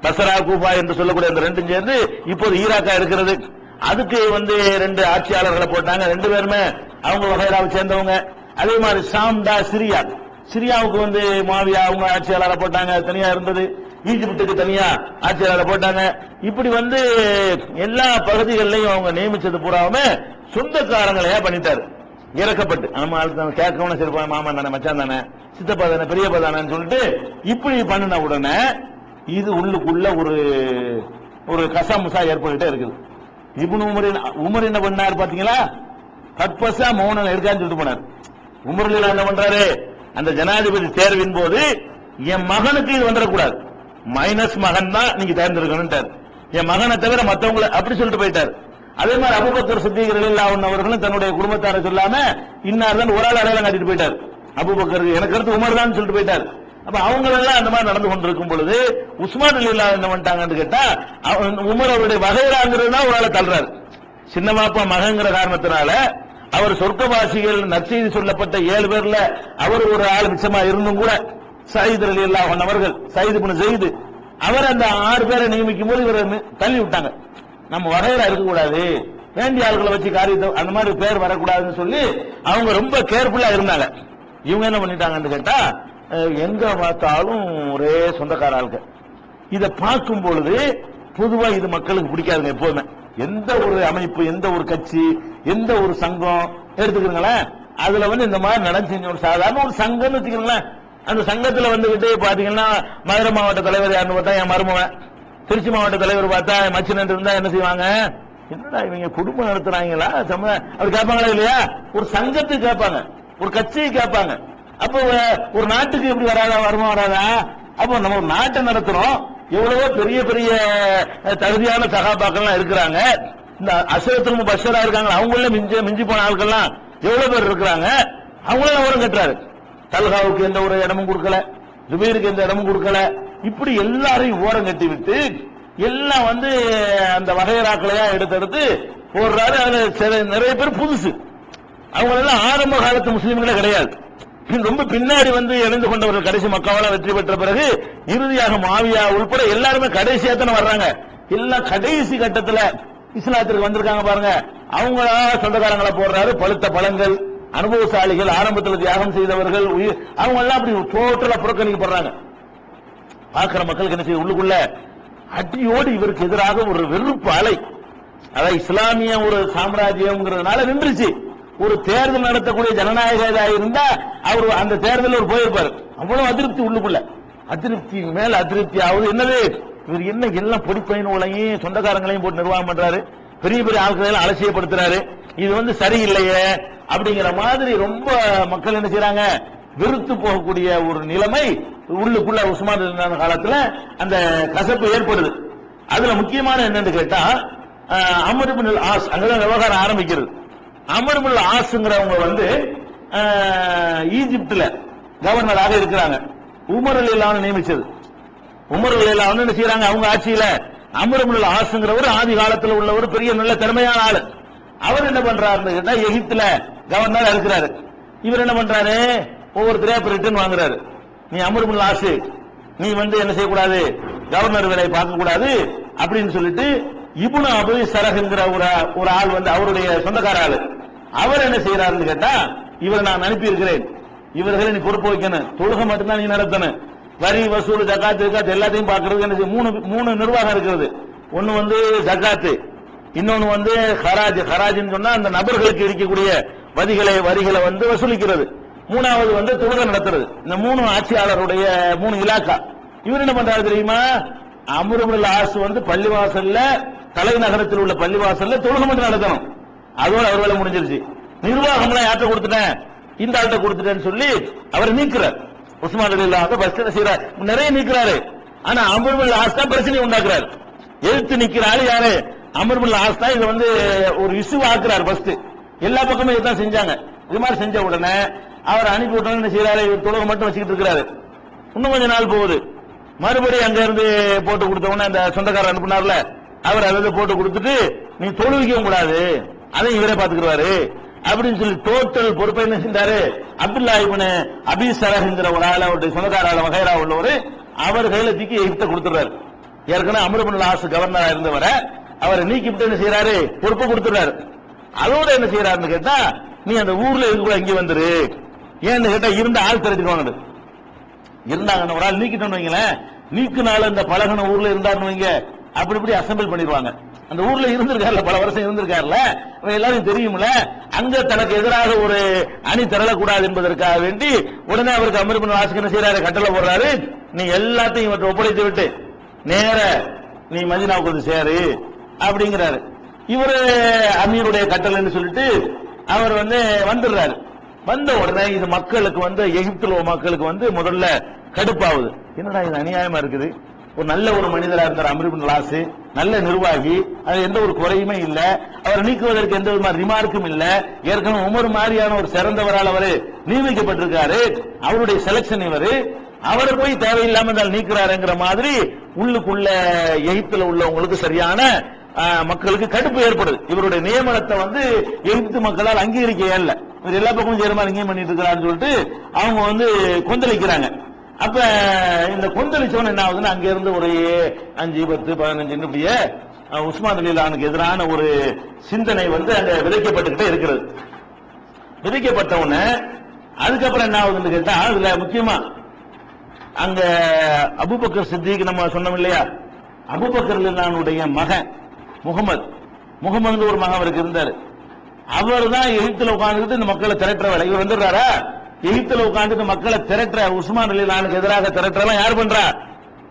பசரா கூஃபா என்று சொல்லக்கூடிய அந்த ரெண்டும் சேர்ந்து இப்போது ஈராக்கா இருக்கிறது. அதுக்கு வந்து ரெண்டு ஆட்சியாளர்களை போட்டாங்க, ரெண்டு பேருமே அவங்க வகைராவை சேர்ந்தவங்க. அதே மாதிரி ஷாம்டா சிரியா, சிரியாவுக்கு வந்து மாவியா அவங்க ஆட்சியாளரை போட்டாங்க, தனியா இருந்தது. ஈஜிப்டுக்கு தனியா ஆட்சியாளரை போட்டாங்க. இப்படி வந்து எல்லா பகுதிகளிலையும் அவங்க நியமிச்சது பூராவுமே சொந்தக்காரங்களையா பண்ணிட்டாரு. இறக்கப்பட்டு நம்ம கேட்கணும், சரி மாமா தானே, மச்சான் தானே, சித்தப்பா தானே, பெரியப்பா தானேன்னு சொல்லிட்டு இப்படி பண்ணின உடனே இது உள்ளுக்குள்ள ஒரு ஒரு கசமுசா ஏற்பட்டுட்டே இருக்குது. இப்னு உமர் என்ன பண்ணார் பாத்தீங்களா? கட்பசா மௌனம் இருக்கான்னு சொல்லிட்டு போனார். உமர்ல என்ன பண்றாரு? அந்த ஜனாதிபதி தேர்வின் போது என் மகனுக்கு இது வந்துடக்கூடாது, மைனஸ் மகன் தான் நீங்க தேர்ந்தெடுக்கணும், என் மகனை தவிர மத்தவங்களை அப்படி சொல்லிட்டு போயிட்டார். அதே மாதிரி அபூபக்கர் சித்திக் ரலியல்லாஹு அன்ஹு அவர்களும் தன்னுடைய குடும்பத்தாரை சொல்லாம இன்னார் தான் ஒரு ஆள் அடையாளம் காட்டிட்டு போயிட்டார். அபூபக்கர் எனக்கு அடுத்து உமர் தான் சொல்லிட்டு போயிட்டார். அப்ப அவங்க எல்லாம் அந்த மாதிரி நடந்து கொண்டிருக்கும் பொழுது உஸ்மான் ரலியல்லாஹு என்ன பண்ணிட்டாங்கன்னு கேட்டா, உமர் அவருடைய வகைராங்கிறதுனா ஒரு ஆளை தள்ளுறாரு. சின்ன பாப்பா மகங்கிற காரணத்தினால அவர் சொர்க்கவாசிகள் நற்செய்தி சொல்லப்பட்ட 7 பேர்ல அவர் ஒரு ஆள் மிச்சமா இருந்தும் கூட சயீத் ரலியல்லாஹு அன்ஹு அவர்கள், சயீத் இப்னு ஸைத், அவர் அந்த 6 பேரை நியமிக்கும் போது இவரை தள்ளி விட்டாங்க. நம்ம வகைரா இருக்கக்கூடாது, வேண்டிய ஆளுகளை வச்சு காரியத்தை அந்த மாதிரி பேர் வரக்கூடாதுன்னு சொல்லி அவங்க ரொம்ப கேர்ஃபுல்லா இருந்தாங்க. இவங்க என்ன பண்ணிட்டாங்கன்னு கேட்டா, எங்க பார்த்தாலும் ஒரே சொந்தக்கார ஆளுங்க. இதை பார்க்கும் பொழுது பொதுவா இது மக்களுக்கு பிடிக்காதுங்க. எப்போதுமே எந்த ஒரு அமைப்பு, எந்த ஒரு கட்சி, எந்த ஒரு சங்கம் எடுத்துக்கிறீங்களேன், அதுல வந்து இந்த மாதிரி நடந்துச்சு. ஒரு சாதாரண ஒரு சங்கம்னு வச்சுக்கிறீங்களேன், அந்த சங்கத்துல வந்துகிட்டு பாத்தீங்கன்னா மதுரை மாவட்ட தலைவர் யாருன்னு பார்த்தா என் மருமவன், திருச்சி மாவட்ட தலைவர் பார்த்தா மச்சினன் இருந்தா என்ன செய்வாங்க, என்னடா இவங்க குடும்பம் நடத்துறாங்களா அப்படி கேட்பாங்களா இல்லையா? ஒரு சங்கத்துக்கு கேட்பாங்க, ஒரு கட்சியை கேட்பாங்க. அப்போ ஒரு நாட்டுக்கு எப்படி வராதா, வருமா வராதா? அப்போ நம்ம ஒரு நாட்டை நடத்துறோம், எவ்வளவோ பெரிய பெரிய தகுதியான சகாபாக்கள்லாம் இருக்கிறாங்க. இந்த அஷரத்துல் முபஷ்ஷரா இருக்காங்க, அவங்கள மிஞ்சி போன ஆட்கள்லாம் எவ்வளவு பேர் இருக்கிறாங்க. அவங்கள ஓரம் கட்டுறாரு. தல்காவுக்கு எந்த ஒரு இடமும் கொடுக்கல, ஜுபைருக்கு எந்த இடமும் கொடுக்கல. இப்படி எல்லாரையும் ஓரம் கட்டி விட்டு எல்லாம் வந்து அந்த வகைராக்களையா எடுத்து போடுறாரு. அதுல நிறைய பேர் புதுசு, அவங்க எல்லாம் ஆரம்ப காலத்து முஸ்லீம்களே கிடையாது, ரொம்ப பின்னாடி வந்து இணைந்து கொண்டவர்கள். கடைசி மக்காவால வெற்றி பெற்ற பிறகு இறுதியாக மாவியா உள்பட எல்லாருமே கடைசியா தானே வர்றாங்க. எல்லாம் கடைசி கட்டத்துல இஸ்லாத்திற்கு வந்திருக்காங்க பாருங்க. அவங்களா சொந்தக்காரங்களை போடுறாரு. பழுத்த பழங்கள், அனுபவசாலிகள், ஆரம்பத்தில் தியாகம் செய்தவர்கள், அவங்க எல்லாம் அப்படி டோட்டலா புறக்கணிக்கப்படுறாங்க. பார்க்கிற மக்களுக்கு என்ன செய்ய, உள்ளுக்குள்ள அடியோடு இவருக்கு எதிராக ஒரு வெறுப்பு அலை. அதாவது இஸ்லாமிய ஒரு சாம்ராஜ்யம்ங்கிறதுனால நின்றுச்சு. ஒரு தேர்தல் நடத்தக்கூடிய ஜனநாயக இருந்தா அவர் அந்த தேர்தலில் போயிருப்பாரு. அவ்வளவு அதிருப்தி உள்ளுக்குள்ள, அதிருப்தி மேல அதிருப்தி ஆகுது. என்னது இவர் என்ன எல்லாம் பொடிப்பையன்களையும் சொந்தக்காரங்களையும் போட்டு நிர்வாகம் பண்றாரு, பெரிய பெரிய ஆட்களை அலட்சியப்படுத்துறாரு, இது வந்து சரியில்லையே அப்படிங்கிற மாதிரி ரொம்ப மக்கள் என்ன செய்யறாங்க, வெறுத்து போகக்கூடிய ஒரு நிலைமை உள்ளுக்குள்ள உஸ்மான் காலத்துல அந்த கசப்பு ஏற்படுது. அதுல முக்கியமான என்னன்னு கேட்டா, அம்ர் இப்னு ஆஸ் அங்கதான் விவகாரம் ஆரம்பிக்கிறது. அம்ர் இப்னு ஆஸ்ங்கிறவங்க வந்து ஈஜிப்ட்ல கவர்னராக இருக்கிறாங்க. உமர் ரலியல்லாஹு நியமிச்சது. உமர் ரலியல்லாஹு என்ன செய்யறாங்க, அவங்க ஆட்சியில அம்ர் இப்னு ஆஸ்ங்கிறவர் ஆதி காலத்துல உள்ள ஒரு பெரிய நல்ல திறமையான ஆளு. அவர் என்ன பண்றாருன்னு கேட்டா, எகிப்துல கவர்னரா இருக்கிறாரு. இவர் என்ன பண்றாரு, ஒவ்வொருத்தரையா ரிட்டர்ன் வாங்குறாரு. நீ அம்ர் இப்னு ஆஸ், நீ வந்து என்ன செய்யக்கூடாது, கவர்னர் வேலையை பார்க்க கூடாது அப்படின்னு சொல்லிட்டு இப்னு அபூ ஸரஹ்ங்கிற ஒரு ஆள் வந்து அவருடைய சொந்தக்கார ஆளு. அவர் என்ன செய்யறாருன்னு கேட்டா, இவரை நான் அனுப்பி இருக்கிறேன், இவர்களை நீ பொறுப்பு வைக்கணும், தொழுகை மட்டும்தான் நீ நடத்தணும், வரி வசூல் ஜகாத் எல்லாத்தையும் பார்க்கறதுக்கு என்ன மூணு நிர்வாகம் இருக்கிறது. ஒன்னு வந்து ஜகாத்து, இன்னொன்னு வந்து ஹராஜ். ஹராஜ்னு சொன்னா அந்த நபர்களுக்கு இருக்கக்கூடிய வரிகளை வந்து வசூலிக்கிறது. மூணாவது வந்து தொழுகை நடத்துறது. இந்த மூணு ஆட்சியாளருடைய 3 இலாக்கா. இவர் என்ன பண்றாரு தெரியுமா, அம்ர் இப்னு ஆஸ் வந்து பள்ளிவாசல்ல, தலைநகரத்தில் உள்ள பள்ளிவாசல்ல தொழுகை மட்டும் நடத்தணும், அதோட அவர் வேலை முடிஞ்சிருச்சு. நிர்வாகம்லாம் யார்கிட்ட கொடுத்துட்டேன், இந்த ஆள்கிட்ட கொடுத்துட்டேன்னு சொல்லி அவர் நீக்கிறார். உஸ்மான் ரலியல்லாஹு பஸ்ல செய்யறார், நிறைய நீக்கிறாரு. ஆனா அம்ர் இப்னு ஆஸ் தான் பிரச்சனை உண்டாக்குறாரு. எதிர்த்து நிக்கிற ஆளு யாரு, அம்ர் இப்னு ஆஸ் தான். இதை வந்து ஒரு இஷ்யூ ஆக்குறாரு. ஃபர்ஸ்ட் எல்லா பக்கமும் இதுதான் செஞ்சாங்க. இது மாதிரி செஞ்ச உடனே அவர் அனுப்பி விட்டோன்னு என்ன செய்யறாரு, இவர் தொழுகை மட்டும் வச்சுக்கிட்டு இருக்கிறாரு. இன்னும் கொஞ்ச நாள் போகுது, மறுபடியும் அங்க இருந்து போட்டு கொடுத்தவொடனே அந்த சொந்தக்காரர் அனுப்புனார்ல, அவர் அதை போட்டு கொடுத்துட்டு நீ தொழுவிக்கவும் கூடாது, அதை இவரே பாத்துக்கிறாரு அப்படின்னு சொல்லி டோட்டல் பொறுப்பை என்ன செஞ்சாரு, அப்துல்லா இப்னு அபீ ஸரஹ்ங்கிற ஒரு ஆள, அவருடைய சொந்தக்கார வகைரா உள்ளவர், அவர் கையில தூக்கி எகிப்த கொடுத்துறாரு. ஏற்கனவே அம்ர் இப்னு ஆஸ் கவர்னரா இருந்தவரை அவரை நீக்கிவிட்டு என்ன செய்யறாரு, பொறுப்பு கொடுத்துறாரு. அதோட என்ன செய்யறாருன்னு கேட்டா, நீ அந்த ஊர்ல இருக்க இங்க வந்துரு, ஏன்னு கேட்டா இருந்த ஆள் திரட்டிடுவாங்க. இருந்தாங்க ஒரு ஆள் நீக்கிட்டோன்னு வைங்களேன், நீக்குனால இந்த பழகன ஊர்ல இருந்தாருன்னு வைங்க, அப்படி இப்படி அசம்பிள் பண்ணிடுவாங்க. அந்த ஊர்ல இருந்திருக்காருல, பல வருஷம் இருந்திருக்காருல, எல்லாரும் தெரியும்ல, அங்க தனக்கு எதிராக ஒரு அணி திரளக்கூடாது என்பதற்காக வேண்டி உடனே அவருக்கு அம்ர் இப்னு ஆஸ் என்ன செய்யறாரு, கட்டளை போடுறாரு, நீ எல்லாத்தையும் இவற்றை ஒப்படைத்து விட்டு நேர நீ மதீனாவுக்கு வந்து சேரு அப்படிங்கிறாரு. இவரு அமீருடைய கட்டளைன்னு சொல்லிட்டு அவர் வந்துடுறாரு. வந்த உடனே இது மக்களுக்கு எகிப்துல மக்களுக்கு முதல்ல கடுப்பாகுது. என்னடா இது அநியாயமா இருக்குது, ஒரு நல்ல ஒரு மனிதரா இருந்தார் அம்ர் இப்னு ஆஸ், நல்ல நிர்வாகி, அது எந்த ஒரு குறையுமே இல்ல, அவர் நீக்குவதற்கு எந்த விதமான ரிமார்க்கும் இல்ல, ஏற்கனவே உமர் மாதிரியான ஒரு சிறந்தவரால் அவர் நியமிக்கப்பட்டிருக்காரு, அவருடைய செலக்ஷன் இவரு, அவரை போய் தேவையில்லாம நீக்கிறாருங்கிற மாதிரி உள்ளுக்குள்ள எகிப்துல உள்ளவங்களுக்கு சரியான மக்களுக்கு கடுப்பு ஏற்படுது. இவருடைய நியமனத்தை எகிப்து மக்களால் அங்கீகரிக்க இயல, இவர் எல்லா பக்கமும் சேர மாதிரி இங்கேயும் பண்ணிட்டு இருக்கிறான்னு சொல்லிட்டு அவங்க கொந்தளிக்கிறாங்க. அப்ப இந்த கொந்தளிச்சவன் என்ன ஆகுதுன்னா, அங்க இருந்து ஒரு 5, 10, 15 இப்படியே உஸ்மான் ரலியல்லாஹுக்கு எதிரான ஒரு சிந்தனை அங்க விதைக்கப்பட்டுக்கிட்டே இருக்கிறது. விதைக்கப்பட்டவன அதுக்கப்புறம் என்ன ஆகுதுன்னு கேட்டா, அதுல முக்கியமா அங்க அபூபக்கர் சித்திக் நம்ம சொன்னோம் இல்லையா, அபூபக்கர் ரலியல்லாஹுடைய மகன் முகமது ஒரு மகன் அவருக்கு இருந்தாரு. அவர் தான் எகிப்துல உட்கார்ந்துட்டு இந்த மக்களை திரட்டுற வேலை. இவர் வந்துடுறாரா, எகிப்துல உட்கார்ந்துட்டு மக்களை திரட்டுற, உஸ்மான் ரலியல்லாஹுக்கு எதிராக திரட்டுறலாம் யார் பண்றா,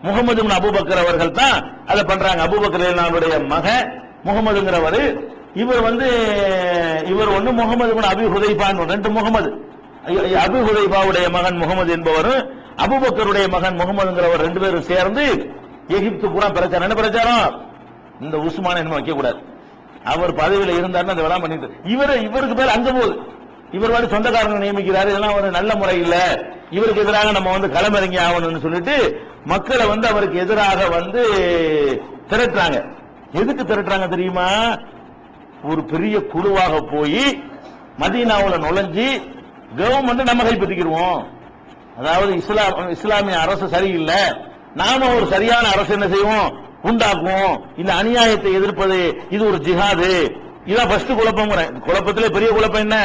முகமது இப்னு அபூபக்கர் அவர்கள் தான் அதை பண்றாங்க. அபூபக்கர் ரலியல்லாஹுடைய மகன் முகமதுங்கிறவர், இவர் இவர் முகமது இப்னு அபீ ஹுதைஃபான்னு ரெண்டு முகமது, அபூ ஹுதைஃபாவுடைய மகன் முகமது என்பவரும் அபூபக்கருடைய மகன் முகமதுங்கிறவர் ரெண்டு பேரும் சேர்ந்து எகிப்து பூரா பிரச்சாரம். என்ன பிரச்சாரம், இந்த உஸ்மான என்ன வைக்க கூடாது, அவர் பதவியில இருந்தாருன்னு அந்த வேலை பண்ணிட்டு இவருக்கு பேர் அங்க போகுது, இவர் சொந்தக்காரங்க நியமிக்கிறாரு, இதெல்லாம் ஒரு நல்ல முறை இல்ல, இவருக்கு எதிராக நம்ம களமிறங்கி ஆகணும்னு சொல்லிட்டு மக்களை அவருக்கு எதிராக திரட்டுறாங்க. எதுக்கு திரட்டுறாங்க தெரியுமா, ஒரு பெரிய குழுவாக போய் மதீனாவுல நுழைஞ்சு கவர்மெண்ட் நம்ம கைப்பற்றிக்கிடுவோம், அதாவது இஸ்லாமிய அரசு சரியில்லை, நாம ஒரு சரியான அரசு என்ன செய்வோம் உண்டாக்குவோம், இந்த அநியாயத்தை எதிர்ப்பது இது ஒரு ஜிஹாது. இதான் ஃபர்ஸ்ட் குழப்பம். குழப்பத்திலே பெரிய குழப்பம் என்ன,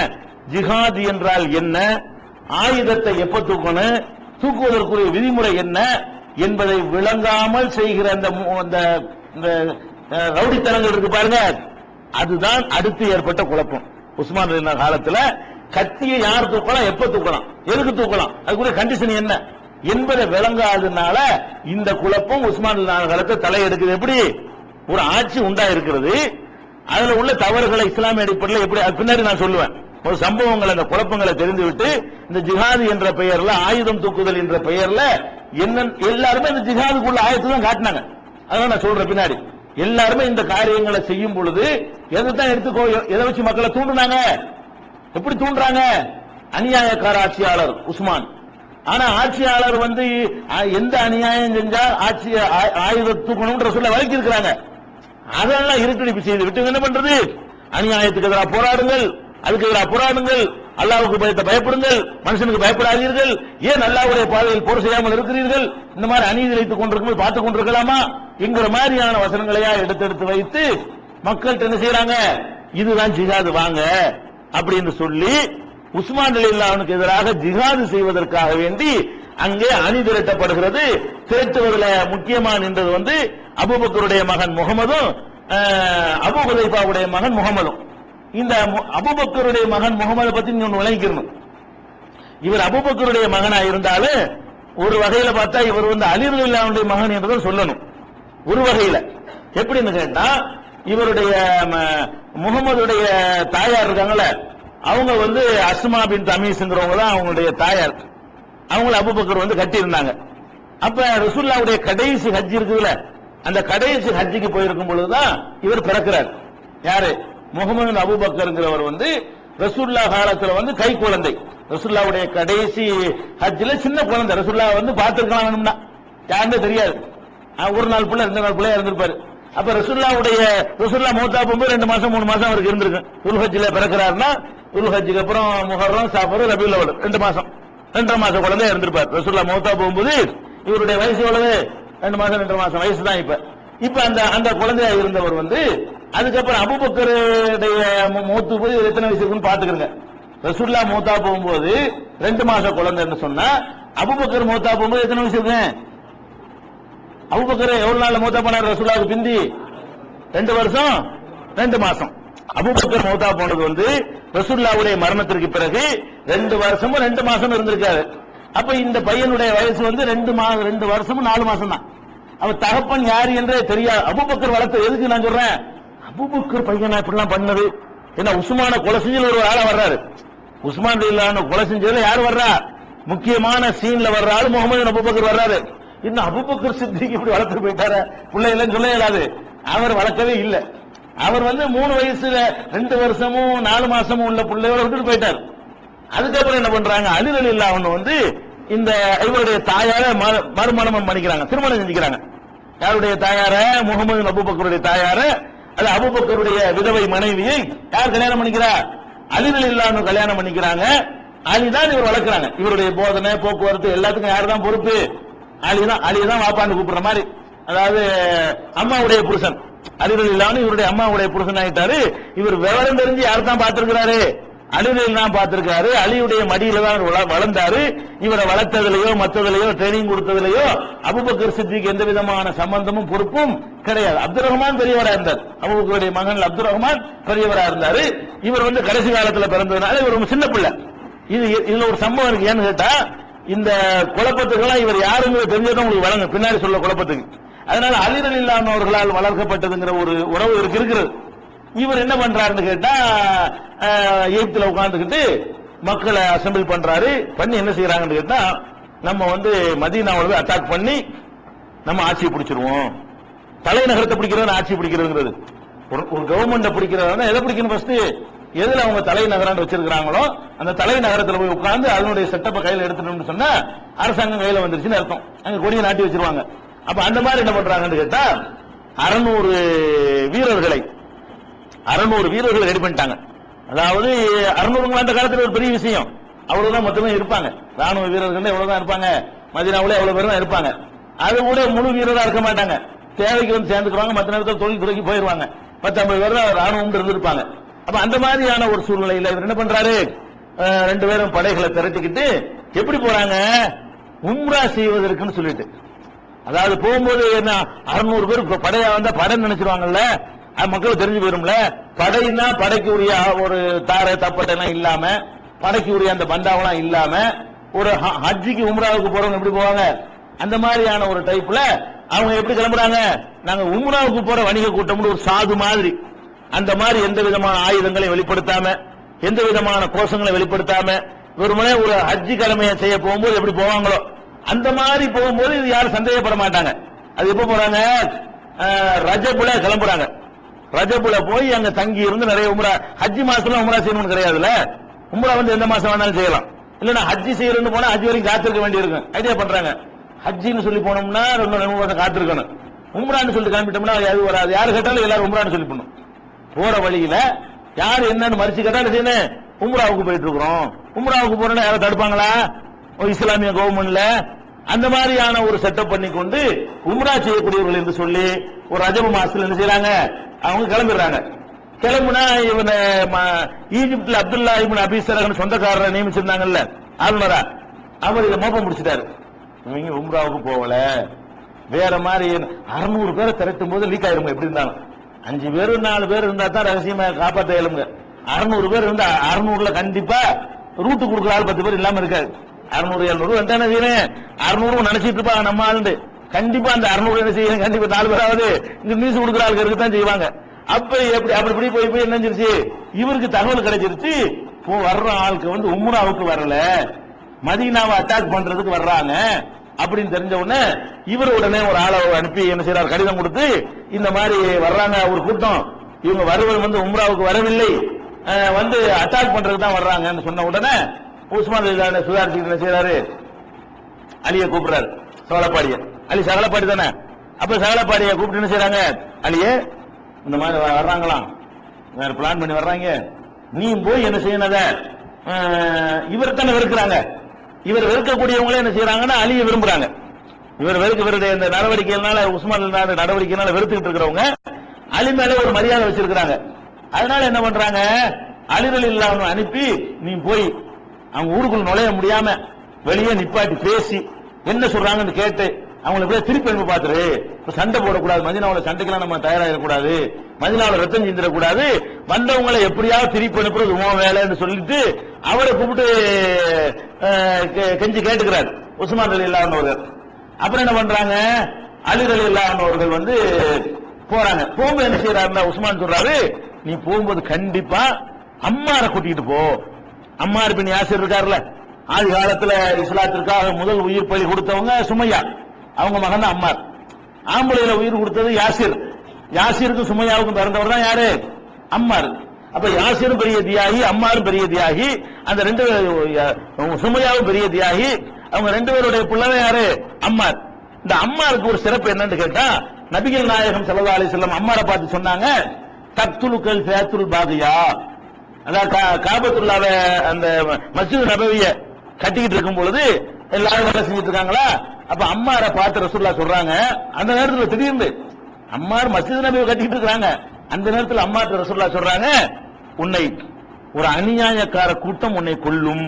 ஜிஹாத் என்றால் என்ன, ஆயுதத்தை எப்ப தூக்கணும், தூக்குவதற்குரிய விதிமுறை என்ன என்பதை விளங்காமல் செய்கிற அந்த ரவுடித்தனங்கள் இருக்கு பாருங்க, அதுதான் அடுத்து ஏற்பட்ட குழப்பம். உஸ்மான் ரலியல்லாஹு காலத்துல கத்தியை யார் தூக்கலாம், எப்ப தூக்கலாம், எதுக்கு தூக்கலாம், அதுக்குரிய கண்டிஷன் என்ன என்பதை விளங்காதனால இந்த குழப்பம் உஸ்மான் ரலியல்லாஹு காலத்தை தலையெடுக்குது. எப்படி ஒரு ஆட்சி உண்டா இருக்கிறது, அதுல உள்ள தவறுகளை இஸ்லாமிய அடிப்படையில் எப்படி பின்னாடி நான் சொல்லுவேன். ஒரு சம்பவங்கள் அந்த குழப்பங்களை தெரிந்துவிட்டு இந்த ஜிஹாது என்ற பெயர்ல, ஆயுதம் தூக்குதல் என்ற பெயர்ல என்ன எல்லாருமே இந்த ஜிஹாதுக்குள்ள ஆயத்தை தான் காட்டினாங்க. அதான் நான் சொல்றேன் பின்னாடி. எல்லாருமே இந்த காரியங்களை செய்யும் பொழுது எதைத்தான் எடுத்துக்கோ, எதை வச்சு மக்களை தூண்டுனாங்க, எப்படி தூண்டுறாங்க, அநியாயக்கார ஆட்சியாளர் உஸ்மான். ஆனா ஆட்சியாளர் எந்த அநியாயம் செஞ்சா ஆட்சி ஆயுத தூக்கணும் ரசூலுல்லாஹ் வழக்கி இருக்கிறாங்க. அதெல்லாம் இருட்டடிப்பு செய்து விட்டு என்ன பண்றது, அநியாயத்துக்கு எதிராக போராடுங்கள், அதுக்கு எதிராக போராடுங்கள், அல்லாஹ்வுக்கு பயப்படுங்கள், மனுஷனுக்கு பயப்படாதீர்கள், ஏன் அல்லாஹ்வுடைய பாதையில் போர் செய்யாமல் இருக்கிறீர்கள், இந்த மாதிரி அநீதி வைத்துக் கொண்டிருக்கும் பார்த்துக் கொண்டிருக்கலாமா என்கிற மாதிரியான வசனங்களையா எடுத்து வைத்து மக்கள்கிட்ட என்ன செய்யறாங்க, இதுதான் ஜிஹாது வாங்க அப்படின்னு சொல்லி உஸ்மான் ரலியல்லாஹுக்கு எதிராக ஜிஹாது செய்வதற்காக வேண்டி அங்கே அணி திரட்டப்படுகிறது. திரட்டுவதில் முக்கியமாக நின்றது அபூபக்கருடைய மகன் முகமதும் அபூ ஹுதைஃபாவுடைய மகன் முகமதும். இந்த அபூபக்கருடைய மகன் முகமது பத்தி நீங்க விளங்கிக்கணும். இவர் அபூபக்கருடைய மகனா இருந்தாலும் ஒரு வகையில பார்த்தா இவர் அலி ரலியல்லாஹுடைய மகன் என்றதை சொல்லணும். ஒரு வகையில எப்படின்னு கேட்டா, இவருடைய முகமதுடைய தாயார் இருக்காங்கல்ல, அவங்க அஸ்மா பின் தமீஸ்ங்கிறவங்க தான் அவங்களுடைய தாயார். அவங்களை அபூபக்கர் கட்டி இருந்தாங்க. அப்ப ரசூலுல்லாஹ்வுடைய கடைசி ஹஜ் இருக்குதுல, அந்த கடைசி ஹஜ்ஜுக்கு போயிருக்கும் பொழுதுதான் இவர் பிறக்கிறார். யாரு, முகமது அபூபக்கர்ங்கிறவர் ரசூலுல்லாஹ் காலத்துல கை குழந்தை. ரசூலுல்லாஹ்வுடைய கடைசி ஹஜ்ஜில சின்ன குழந்தை ரசூலுல்லாஹ் வந்து பார்த்திருக்கலாம் வேணும்னா யாருமே தெரியாது. ஒரு நாள் பிள்ளை 2 நாள் பிள்ளையா இருந்திருப்பாரு. அப்ப ரசூலுல்லாஹ் மௌத்தா போகும்போது 2 மாசம் 3 மாசம் அவருக்கு இருந்திருக்கு. துல்ஹஜ்ல பிறக்கிறாருன்னா துல்ஹஜ்ஜுக்கு அப்புறம் முஹர்ரம், சஃபர், ரபீஉல் அவ்வல் 2 மாசம் 2.5 மாசம் குழந்தையா இருந்திருப்பார். ரசூலுல்லாஹ் மௌத்தா போகும்போது இவருடைய வயசு எவ்வளவு? 2 மாசம் 2.5 மாசம் வயசு தான். இப்ப அந்த குழந்தையா இருந்தவர் வந்து அதுக்கப்புறம் அபூபக்கருடைய மௌத்து போது எத்தனை வயசு இருக்குன்னு பாத்துக்கிறங்க. ரசூலுல்லாஹ் மௌத்தா போகும்போது 2 மாச குழந்தைன்னு சொன்னா அபூபக்கர் மௌத்தா போகும்போது எத்தனை வயசு இருக்கு? அபூபக்கர் எவ்வளவு நாள் மௌத்தா போனார்? ரசூலுல்லாஹ்வுக்கு பிந்தி 2 வருஷம் 2 மாசம். அபூபக்கர் மௌத்தா போனது வந்து ரசூலுல்லாஹ்வுடைய மரணத்திற்கு பிறகு 2 வருஷமும் 2 மாசம் இருந்திருக்காரு. அப்ப இந்த பையனுடைய வயசு வந்து 2 வருஷமும் 4 மாசம் தான். அவன் தகப்பன் யாரு என்றே தெரியாது. அபூபக்கர் வளர்த்த எதுக்கு நான் சொல்றேன், அபூபக்கர் பையனா இப்படிலாம் பண்ணது என்ன? உஸ்மான கொலை செஞ்சு ஒரு ஆளா வர்றாரு. உஸ்மான் ரலியல்லாஹு அன்ஹு கொலை செஞ்சதுல யார் வர்றா? முக்கியமான சீன்ல வர்ற ஆளு முகமது அபூபக்கர் வர்றாரு. இன்னும் அபூபக்கர் சித்திக் இப்படி வளர்த்து போயிட்டாரு பிள்ளைகள் சொல்ல இயலாது. அவர் வளர்க்கவே இல்லை. அவர் வந்து 3 வயசுல 2 வருஷமும் 4 மாசமும் உள்ள பிள்ளையோட விட்டுட்டு போயிட்டார். அதுக்கப்புறம் என்ன பண்றாங்க, அலி ரலியல்லாஹு அன்ஹு வந்து இந்த இவருடைய தாயார மறுமணம் பண்ணிக்கிறாங்க, திருமணம் செஞ்சுக்கிறாங்க. யாருடைய தாயார? முகமது அபூபக்கருடைய தாயார. அது அபூபக்கருடைய விதவை மனைவியை யார் கல்யாணம் பண்ணிக்கிறா? அலி ரலியல்லாஹு அன்ஹு கல்யாணம் பண்ணிக்கிறாங்க. அலி தான் இவர் வளர்க்கிறாங்க. இவருடைய போதனை போக்குவரத்து எல்லாத்துக்கும் யார் தான் பொறுப்பு? அலி தான் வாப்பான்னு கூப்பிடுற மாதிரி. அதாவது அம்மாவுடைய புருஷன் அலி ரலியல்லாஹு அன்ஹு இவருடைய அம்மாவுடைய புருஷன் ஆயிட்டாரு. இவர் விவரம் தெரிஞ்சு யார் தான் பார்த்திருக்கிறாரு? அலி ரலியல்லாஹு அன்ஹு பார்த்திருக்காரு. அலியுடைய மடியில தான் வளர்ந்தாரு. இவரை வளர்த்ததுலயோ மற்றதுலயோ ட்ரைனிங் கொடுத்ததுலயோ அபூபக்கர் சித்திக் எந்த விதமான சம்பந்தமும் பொறுப்பும் கிடையாது. அப்துல் ரஹ்மான் பெரியவரா இருந்தார். அபூபக்கருடைய மகன் அப்துல் ரஹ்மான் பெரியவரா இருந்தாரு. இவர் வந்து கடைசி காலத்துல பிறந்ததுனால இவர் சின்ன பிள்ளை. இதுல ஒரு சம்பவம் இருக்கு. ஏன்னு கேட்டா இந்த குழப்பத்துக்கெல்லாம் இவர் யாருங்கிறது தெரிஞ்சதான் உங்களுக்கு வழங்க பின்னாடி சொல்ல குழப்பத்துக்கு. அதனால அலி ரலியல்லாஹு அன்ஹு அவர்களால் வளர்க்கப்பட்டதுங்கிற ஒரு உறவு இருக்கிறது. இவர் என்ன பண்றாருன்னு கேட்டா எகிப்துல உட்கார்ந்துக்கிட்டு மக்களை அசெம்பிள் பண்றாரு. பண்ணி என்ன செய்யறாங்கன்னு கேட்டா, நம்ம வந்து மதீனாவுல அட்டாக் பண்ணி நம்ம ஆட்சியை பிடிச்சிருவோம். தலைநகரத்தை பிடிக்கிறது ஆட்சி பிடிக்கிறதுங்கிறது. ஒரு கவர்மெண்ட பிடிக்கிறதா எதை பிடிக்கணும்? ஃபர்ஸ்ட் எதுல அவங்க தலைநகரம் வச்சிருக்காங்களோ அந்த தலைநகரத்தில் போய் உட்கார்ந்து அதனுடைய செட்டப்பை கையில எடுத்துட்டோம்னு சொன்னா அரசாங்கம் கையில வந்துருச்சுன்னு அர்த்தம். அங்க கொடியை நாட்டி வச்சிருவாங்க. அப்ப அந்த மாதிரி என்ன பண்றாங்கன்னு கேட்டா 600 வீரர்களை ரெடி பண்ணிட்டாங்க. அதாவது 600 அந்த காலத்துல ஒரு பெரிய விஷயம். அவ்வளவுதான் மொத்தமே இருப்பாங்க. ராணுவ வீரர்கள் எவ்வளவுதான் இருப்பாங்க, மதீனாவுல எவ்வளவு பேர் தான் இருப்பாங்க. அது கூட முழு வீரரா இருக்க மாட்டாங்க. தேவைக்கு வந்து சேர்ந்துக்குவாங்க, மற்ற நேரத்தில் தொழில் துறைக்கு போயிருவாங்க. 10-50 பேர் தான் ராணுவம் இருந்திருப்பாங்க. அப்ப அந்த மாதிரியான ஒரு சூழ்நிலையில இவர் என்ன பண்றாரு, 2 பேரும் படைகளை திரட்டிக்கிட்டு எப்படி போறாங்க, உம்ரா செய்வதற்குன்னு சொல்லிட்டு. அதாவது போகும்போது என்ன 600 பேர் படையா வந்தா படை நினைச்சிருவாங்கல்ல, மக்களுக்கு தெரிஞ்சு போயிரும்ல. படைன்னா படைக்கு உரிய ஒரு தாரை தப்பட்டை எல்லாம் இல்லாம, படைக்கு உரிய அந்த பந்தாவெல்லாம் இல்லாம ஒரு ஹஜ்ஜிக்கு உம்ராவுக்கு போறவங்க எப்படி போவாங்க, அந்த மாதிரியான ஒரு டைப்ல அவங்க எப்படி கிளம்புறாங்க, நாங்க உம்ராவுக்கு போற வணிக கூட்டம்னு ஒரு சாது மாதிரி. அந்த மாதிரி எந்த விதமான ஆயுதங்களையும் வெளிப்படுத்தாம, எந்த விதமான கோஷங்களை வெளிப்படுத்தாம, வெறுமனே ஒரு ஹஜ்ஜி கடமையை செய்ய போகும்போது எப்படி போவாங்களோ அந்த மாதிரி போகும்போது இது யாரும் சந்தேகப்பட மாட்டாங்க. அது எப்ப போறாங்க, ரஜபுல கிளம்புறாங்க. ரஜபுல போய் அங்க தங்கி இருந்து நிறைய உம்ரா, ஹஜ்ஜி மாசத்துல உம்ரா செய்யணும்னு கிடையாதுல. உம்ரா வந்து எந்த மாசம் வேணாலும் செய்யலாம். இல்லன்னா ஹஜ்ஜி செய்யறதுன்னு போனா ஹஜ்ஜி வரைக்கும் காத்திருக்க வேண்டியிருக்கும். ஐடியா பண்றாங்க. ஹஜ்ஜின்னு சொல்லி போனோம்னா 2 வருஷம் காத்திருக்கணும். உம்ரான்னு சொல்லி கிளம்பிட்டோம்னா அது வராது. யாரு கேட்டாலும் எல்லாரும் உம்ரான்னு சொல்லி போகணும். போற வழியில யாரு என்னன்னு மறிச்சு கேட்டாலும் செய்யணும், உம்ராவுக்கு போயிட்டு இருக்கிறோம். உம்ராவுக்கு போறோம்னா யாரும் தடுப்பாங்களா? இஸ்லாமிய கவர்மெண்ட்ல அந்த மாதிரியான ஒரு செட்டப் பண்ணி கொண்டு உம்ரா செய்யக்கூடியவர்கள் என்று சொல்லி ஒரு ரஜப மாசத்துல என்ன செய்யறாங்க, அவங்க கிளம்பிடுறாங்க. கிளம்புனா இவன ஈஜிப்ட்ல அப்துல்லா இப்னு அபீ ஸரஹ்னு சொந்தக்காரரை நியமிச்சிருந்தாங்கல்ல ஆளுநரா, அவர் இதை மோப்பம் முடிச்சிட்டாரு. இவங்க உம்ராவுக்கு போகல, வேற மாதிரி 600 பேரை திரட்டும் போது லீக் ஆயிருங்க. எப்படி இருந்தாலும் 5 பேர் 4 பேர் இருந்தா தான் ரகசியமா காப்பாற்ற இயலுங்க. 600 பேர் இருந்தா 600ல கண்டிப்பா ரூட்டு கொடுக்குற ஆள் 10 பேர் இல்லாம இருக்காது. 600-700 வந்தானே 600 நினைச்சிட்டு இருப்பாங்க நம்ம ஆளுண்டு. கண்டிப்பா அந்த 600 என்ன செய்ய, கண்டிப்பா 4 பேராவது இந்த நியூஸ் கொடுக்குற ஆளுக்கு இருக்குதான் செய்வாங்க. அப்ப அப்படி போய் என்ன செஞ்சிருச்சு, இவருக்கு தகவல் கிடைச்சிருச்சு. வர்ற ஆளுக்கு வந்து உம்ராவுக்கு வரல, மதீனாவை அட்டாக் பண்றதுக்கு வர்றாங்க அப்படின்னு தெரிஞ்ச உடனே இவர் உடனே ஒரு ஆளை அனுப்பி என்ன செய்யறாரு, கடிதம் கொடுத்து இந்த மாதிரி வர்றாங்க ஒரு கூட்டம், இவங்க வருவது வந்து உம்ராவுக்கு வரவில்லை, வந்து அட்டாக் பண்றதுக்கு தான் வர்றாங்கன்னு சொன்ன உடனே உஸ்மான் ரலியல்லாஹு அன்ஹு சுதாரிச்சுட்டு என்ன செய்யறாரு, அலியை கூப்பிடுறாரு, சகலப்பாடிய. அலி சகலப்பாடி தானே, அப்ப சகலப்பாடிய கூப்பிட்டு என்ன செய்யறாங்க, அலியே இந்த மாதிரி வர்றாங்களாம், வேற பிளான் பண்ணி வர்றாங்க, நீ போய் என்ன செய்யணும், இவர் தானே வெறுக்கிறாங்க, இவர் வெறுக்கக்கூடியவங்களே என்ன செய்யறாங்கன்னா அலியை விரும்புறாங்க. இவருடைய இந்த நடவடிக்கைனால, உஸ்மான் நடவடிக்கைனால வெறுத்துக்கிட்டு இருக்கிறவங்க அலி மேல ஒரு மரியாதை வச்சிருக்கிறாங்க. அதனால என்ன பண்றாங்க, அலி ரலியல்லாஹு அன்ஹு அனுப்பி நீ போய் அவங்க ஊருக்குள்ள நுழைய முடியாம வெளியே நிப்பாட்டி பேசி என்ன சொல்றாங்கன்னு கேட்டு அவங்களை திருப்பி அனுப்பி பாத்துரு. சண்டை போடக்கூடாது, மதீனாவுல சண்டைக்கெல்லாம் நம்ம தயாராகக்கூடாது, மதீனாவுல ரத்தம் சிந்திடக்கூடாது, வந்தவங்களை எப்படியாவது திருப்பி அனுப்புறது உன் வேலைன்னு சொல்லிட்டு அவரை கூப்பிட்டு கெஞ்சி கேட்டுக்கிறார் உஸ்மான் ரலியல்லாஹு அன்ஹு அவர்கள். அப்புறம் என்ன பண்றாங்க, அலி ரலியல்லாஹு அன்ஹு அவர்கள் வந்து போறாங்க. போகும்போது என்ன செய்யறாருன்னா உஸ்மான் சொல்றாரு, நீ போகும்போது கண்டிப்பா அம்மாரை கூட்டிட்டு போ. அம்மார் பின் யாசிர் இருக்காருல்ல, ஆதி காலத்துல இஸ்லாத்திற்காக முதல் உயிர் பலி கொடுத்தவங்க சுமையா, அவங்க மகன் தான் அம்மார். ஆம்பளையில உயிர் கொடுத்தது யாசிர். யாசிருக்கும் சுமையாவுக்கும் பிறந்தவர் தான் யாரு, அம்மார். அப்ப யாசிரும் பெரிய தியாகி, அம்மாரும் பெரிய தியாகி, அந்த ரெண்டு சுமையாவும் பெரிய தியாகி, அவங்க ரெண்டு பேருடைய பிள்ளை யாரு, அம்மார். இந்த அம்மாருக்கு ஒரு சிறப்பு என்னன்னு கேட்டா, நபிகள் நாயகம் ஸல்லல்லாஹு அலைஹி வஸல்லம் அம்மாரை பார்த்து சொன்னாங்க, தக்துலுக்கல் ஃபேத்துல் பாகியா. அதான் காபத்துல்லாஹ் அந்த மஸ்ஜித் நபவிய கட்டிக்கிட்டு இருக்கும் பொழுது எல்லாரும் வேலை செஞ்சுட்டு இருக்காங்களா, அப்ப அம்மாரை பார்த்து ரசூலுல்லாஹ் சொல்றாங்க, அந்த நேரத்தில் திடீர்னு அம்மார் மஸ்ஜித் நபவிய கட்டிக்கிட்டு இருக்காங்க, அந்த நேரத்தில் அம்மாட்ட ரசூலுல்லாஹ் சொல்றாங்க, உன்னை ஒரு அநியாயக்கார கூட்டம் உன்னை கொல்லும்.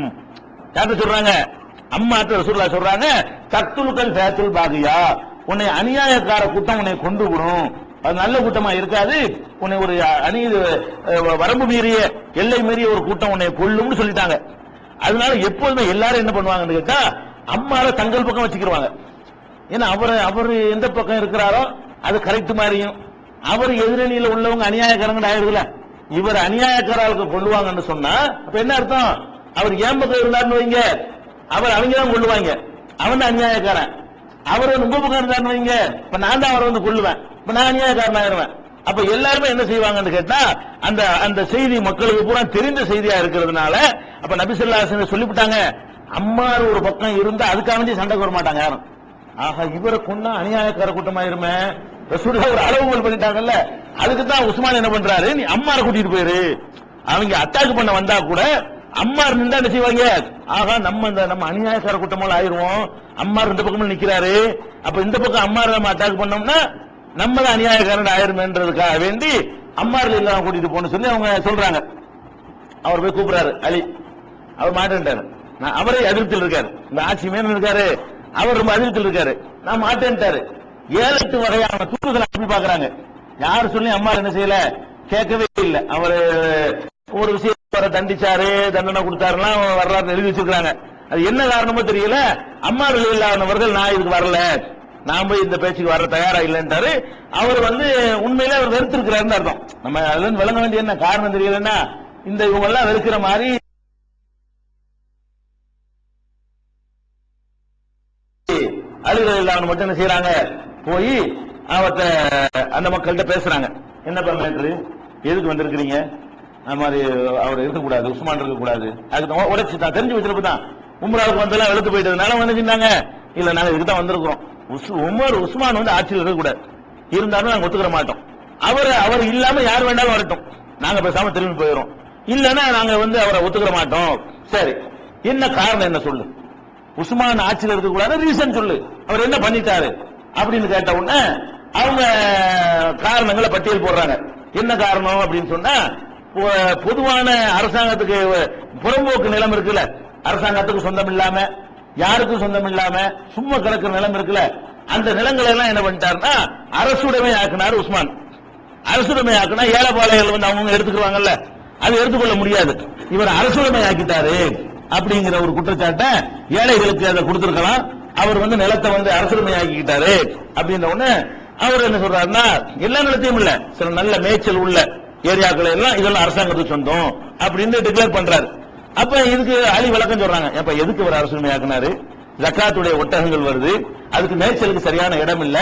யார்கிட்ட சொல்றாங்க, அம்மாட்ட ரசூலுல்லாஹ் சொல்றாங்க, தக்துலுக்கல் ஃபேத்துல் பாகியா, உன்னை அநியாயக்கார கூட்டம் உன்னை கொண்டு விடும், அது நல்ல கூட்டமா இருக்காது, உன்னை ஒரு வரம்பு மீறிய எல்லை மீறிய ஒரு கூட்டம் உன்னை கொல்லும்னு சொல்லிட்டாங்க. அதனால எப்போதுமே எல்லாரும் என்ன பண்ணுவாங்கன்னு கேட்டா, அம்மாவை தங்கள் பக்கம் வச்சுக்கிடுவாங்க. ஏன்னா அவர் எந்த பக்கம் இருக்கிறாரோ அது கரெக்ட் மாதிரியும், அவர் எதிரணியில உள்ளவங்க அநியாயக்காரங்க ஆயிடுதுல, இவர் அநியாயக்காரர்களுக்கு கொள்ளுவாங்கன்னு சொன்னா அப்ப என்ன அர்த்தம், அவர் ஏன் பக்கம் இருந்தாருன்னு வைங்க, அவர் அவங்க தான் கொள்ளுவாங்க, அவன் தான் அநியாயக்காரன். அவர் உங்க பக்கம் இருந்தாருன்னு வைங்க, இப்ப நான் தான் அவரை வந்து கொள்ளுவேன், இப்ப நான் அநியாயக்காரன் ஆயிருவேன். அப்ப எல்லாருமே என்ன செய்வாங்கன்னு கேட்டா, அந்த அந்த செய்தி மக்களுக்கு பூரா தெரிந்த செய்தியா இருக்கிறதுனால, அப்ப நபி ஸல்லல்லாஹு அலைஹி வஸல்லம் சொல்லிவிட்டாங்க, அம்மார் ஒரு பக்கம் இருந்தா அதுக்காக வேண்டி சண்டை வர மாட்டாங்க யாரும். ஆக இவரை கொண்டா அநியாயக்கார கூட்டமாயிருமே, ரசூலுல்லாஹ் ஒரு அளவுகோல் பண்ணிட்டாங்கல்ல, அதுக்கு தான் உஸ்மான் என்ன பண்றாரு, நீ அம்மாரை கூட்டிட்டு போயிரு, அவங்க அட்டாக் பண்ண வந்தா கூட அம்மார் நின்றா என்ன செய்வாங்க, ஆகா நம்ம அநியாயக்கார கூட்டமால ஆயிருவோம், அம்மார் இந்த பக்கமும் நிக்கிறாரு, அப்ப இந்த பக்கம் அம்மார் நம்ம அட்டாக் பண்ணோம்னா நம்ம தான் அநியாயக்காரன் ஆயிருமேன்றதுக்காக வேண்டி அம்மார் எல்லாம் கூட்டிட்டு போன்னு சொல்லி அவங்க சொல்றாங்க. அவர் போய் கூப்பிடுறாரு அலி, அவர் மாட்டேன்ட்டாரு, அவரே அதிருப்தியில் இருக்காரு, இந்த ஆட்சி மேல இருக்காரு, அவர் ரொம்ப அதிருப்தியில் இருக்காரு, நான் மாட்டேன்ட்டாரு. 7-8 வகையான தூக்குதலை அப்படி பாக்குறாங்க, யாரு சொல்லி அம்மார் என்ன செய்யல, கேட்கவே இல்லை. அவர் ஒரு விஷயம் தண்டிச்சாரு, தண்டனை கொடுத்தாருலாம் வரலாறு எழுதி வச்சிருக்காங்க. அது என்ன காரணமோ தெரியல, அம்மார் இல்லாதவர்கள் நான் இதுக்கு வரல, நான் போய் இந்த பேச்சுக்கு வர தயாரா இல்லைன்றாரு. அவர் வந்து உண்மையில அவர் வெறுத்திருக்கிறாருன்னு அர்த்தம். நம்ம அதுல இருந்து விளங்க வேண்டிய என்ன காரணம் தெரியலன்னா, இந்த இவங்க எல்லாம் வெறுக்கிற மாதிரி அலி ரலியல்லாஹு மட்டும் என்ன செய்யறாங்க, போய் அவர்கிட்ட அந்த மக்கள்கிட்ட பேசுறாங்க, என்னப்பா மேட்ரு, எதுக்கு வந்திருக்கிறீங்க, அந்த மாதிரி அவர் இருக்கக்கூடாது, உஸ்மான் இருக்கக்கூடாது, அதுக்கு உடைச்சு தான் தெரிஞ்சு வச்சிருப்பதான் உம்ராவுக்கு வந்தெல்லாம் வெளுத்து போயிட்டதுனால வந்து செஞ்சாங்க, இல்ல நாங்க இதுக்கு தான் வந்திருக்கிறோம், உஸ்மான் வந்து ஆட்சியில் இருக்கக்கூடாது, இருந்தாலும் நாங்க ஒத்துக்கிற மாட்டோம், அவர் இல்லாம யார் வேண்டாலும் வரட்டும், நாங்க பேசாம திரும்பி போயிடும், இல்லன்னா நாங்க வந்து அவரை ஒத்துக்கிற மாட்டோம். சரி, என்ன காரணம் என்ன சொல்லு, உஸ்மான் ஆட்சியில் இருக்கக்கூடாது ரீசன் சொல்லு, அவர் என்ன பண்ணிட்டாரு அப்படின்னு கேட்ட உடனே அவங்க காரணங்களை பட்டியல் போடுறாங்க. என்ன காரணம் அப்படின்னு சொன்னா, பொதுவான அரசாங்கத்துக்கு புறம்போக்கு நிலம் இருக்குல்ல, அரசாங்கத்துக்கு சொந்தம் இல்லாம யாருக்கும் சொந்தம் இல்லாம சும்மா கிடக்கிற நிலம் இருக்குல்ல, அந்த நிலங்களை எல்லாம் என்ன பண்ணிட்டாருன்னா அரசுடைமை ஆக்கினார் உஸ்மான். அரசுடைமை ஆக்கினா ஏழைப்பாளையர்கள் வந்து அவங்க எடுத்துக்குவாங்கல்ல, அது எடுத்துக்கொள்ள முடியாது, இவர் அரசுடைமை ஆக்கிட்டாரு அப்படிங்கிற ஒரு குற்றச்சாட்டை ஏழைகளுக்கு அதை கொடுத்திருக்கலாம். அவர் வந்து நிலத்தை வந்து அரசுரிமை ஆக்கிட்டாரு அப்படின்ற உடனே அவர் என்ன சொல்றாருன்னா, எல்லா நிலத்தையும் இல்ல, சில நல்ல மேய்ச்சல் உள்ள ஏரியாக்கள் எல்லாம் இதெல்லாம் அரசாங்கத்துக்கு சொந்தம் அப்படின்னு டிக்ளேர் பண்றாரு. அப்ப இதுக்கு அலி விளக்கம் சொல்றாங்க, அப்ப எதுக்கு ஒரு அரசுரிமை ஆக்கினாரு, ஜக்காத்துடைய ஒட்டகங்கள் வருது, அதுக்கு மேய்ச்சலுக்கு சரியான இடம் இல்ல,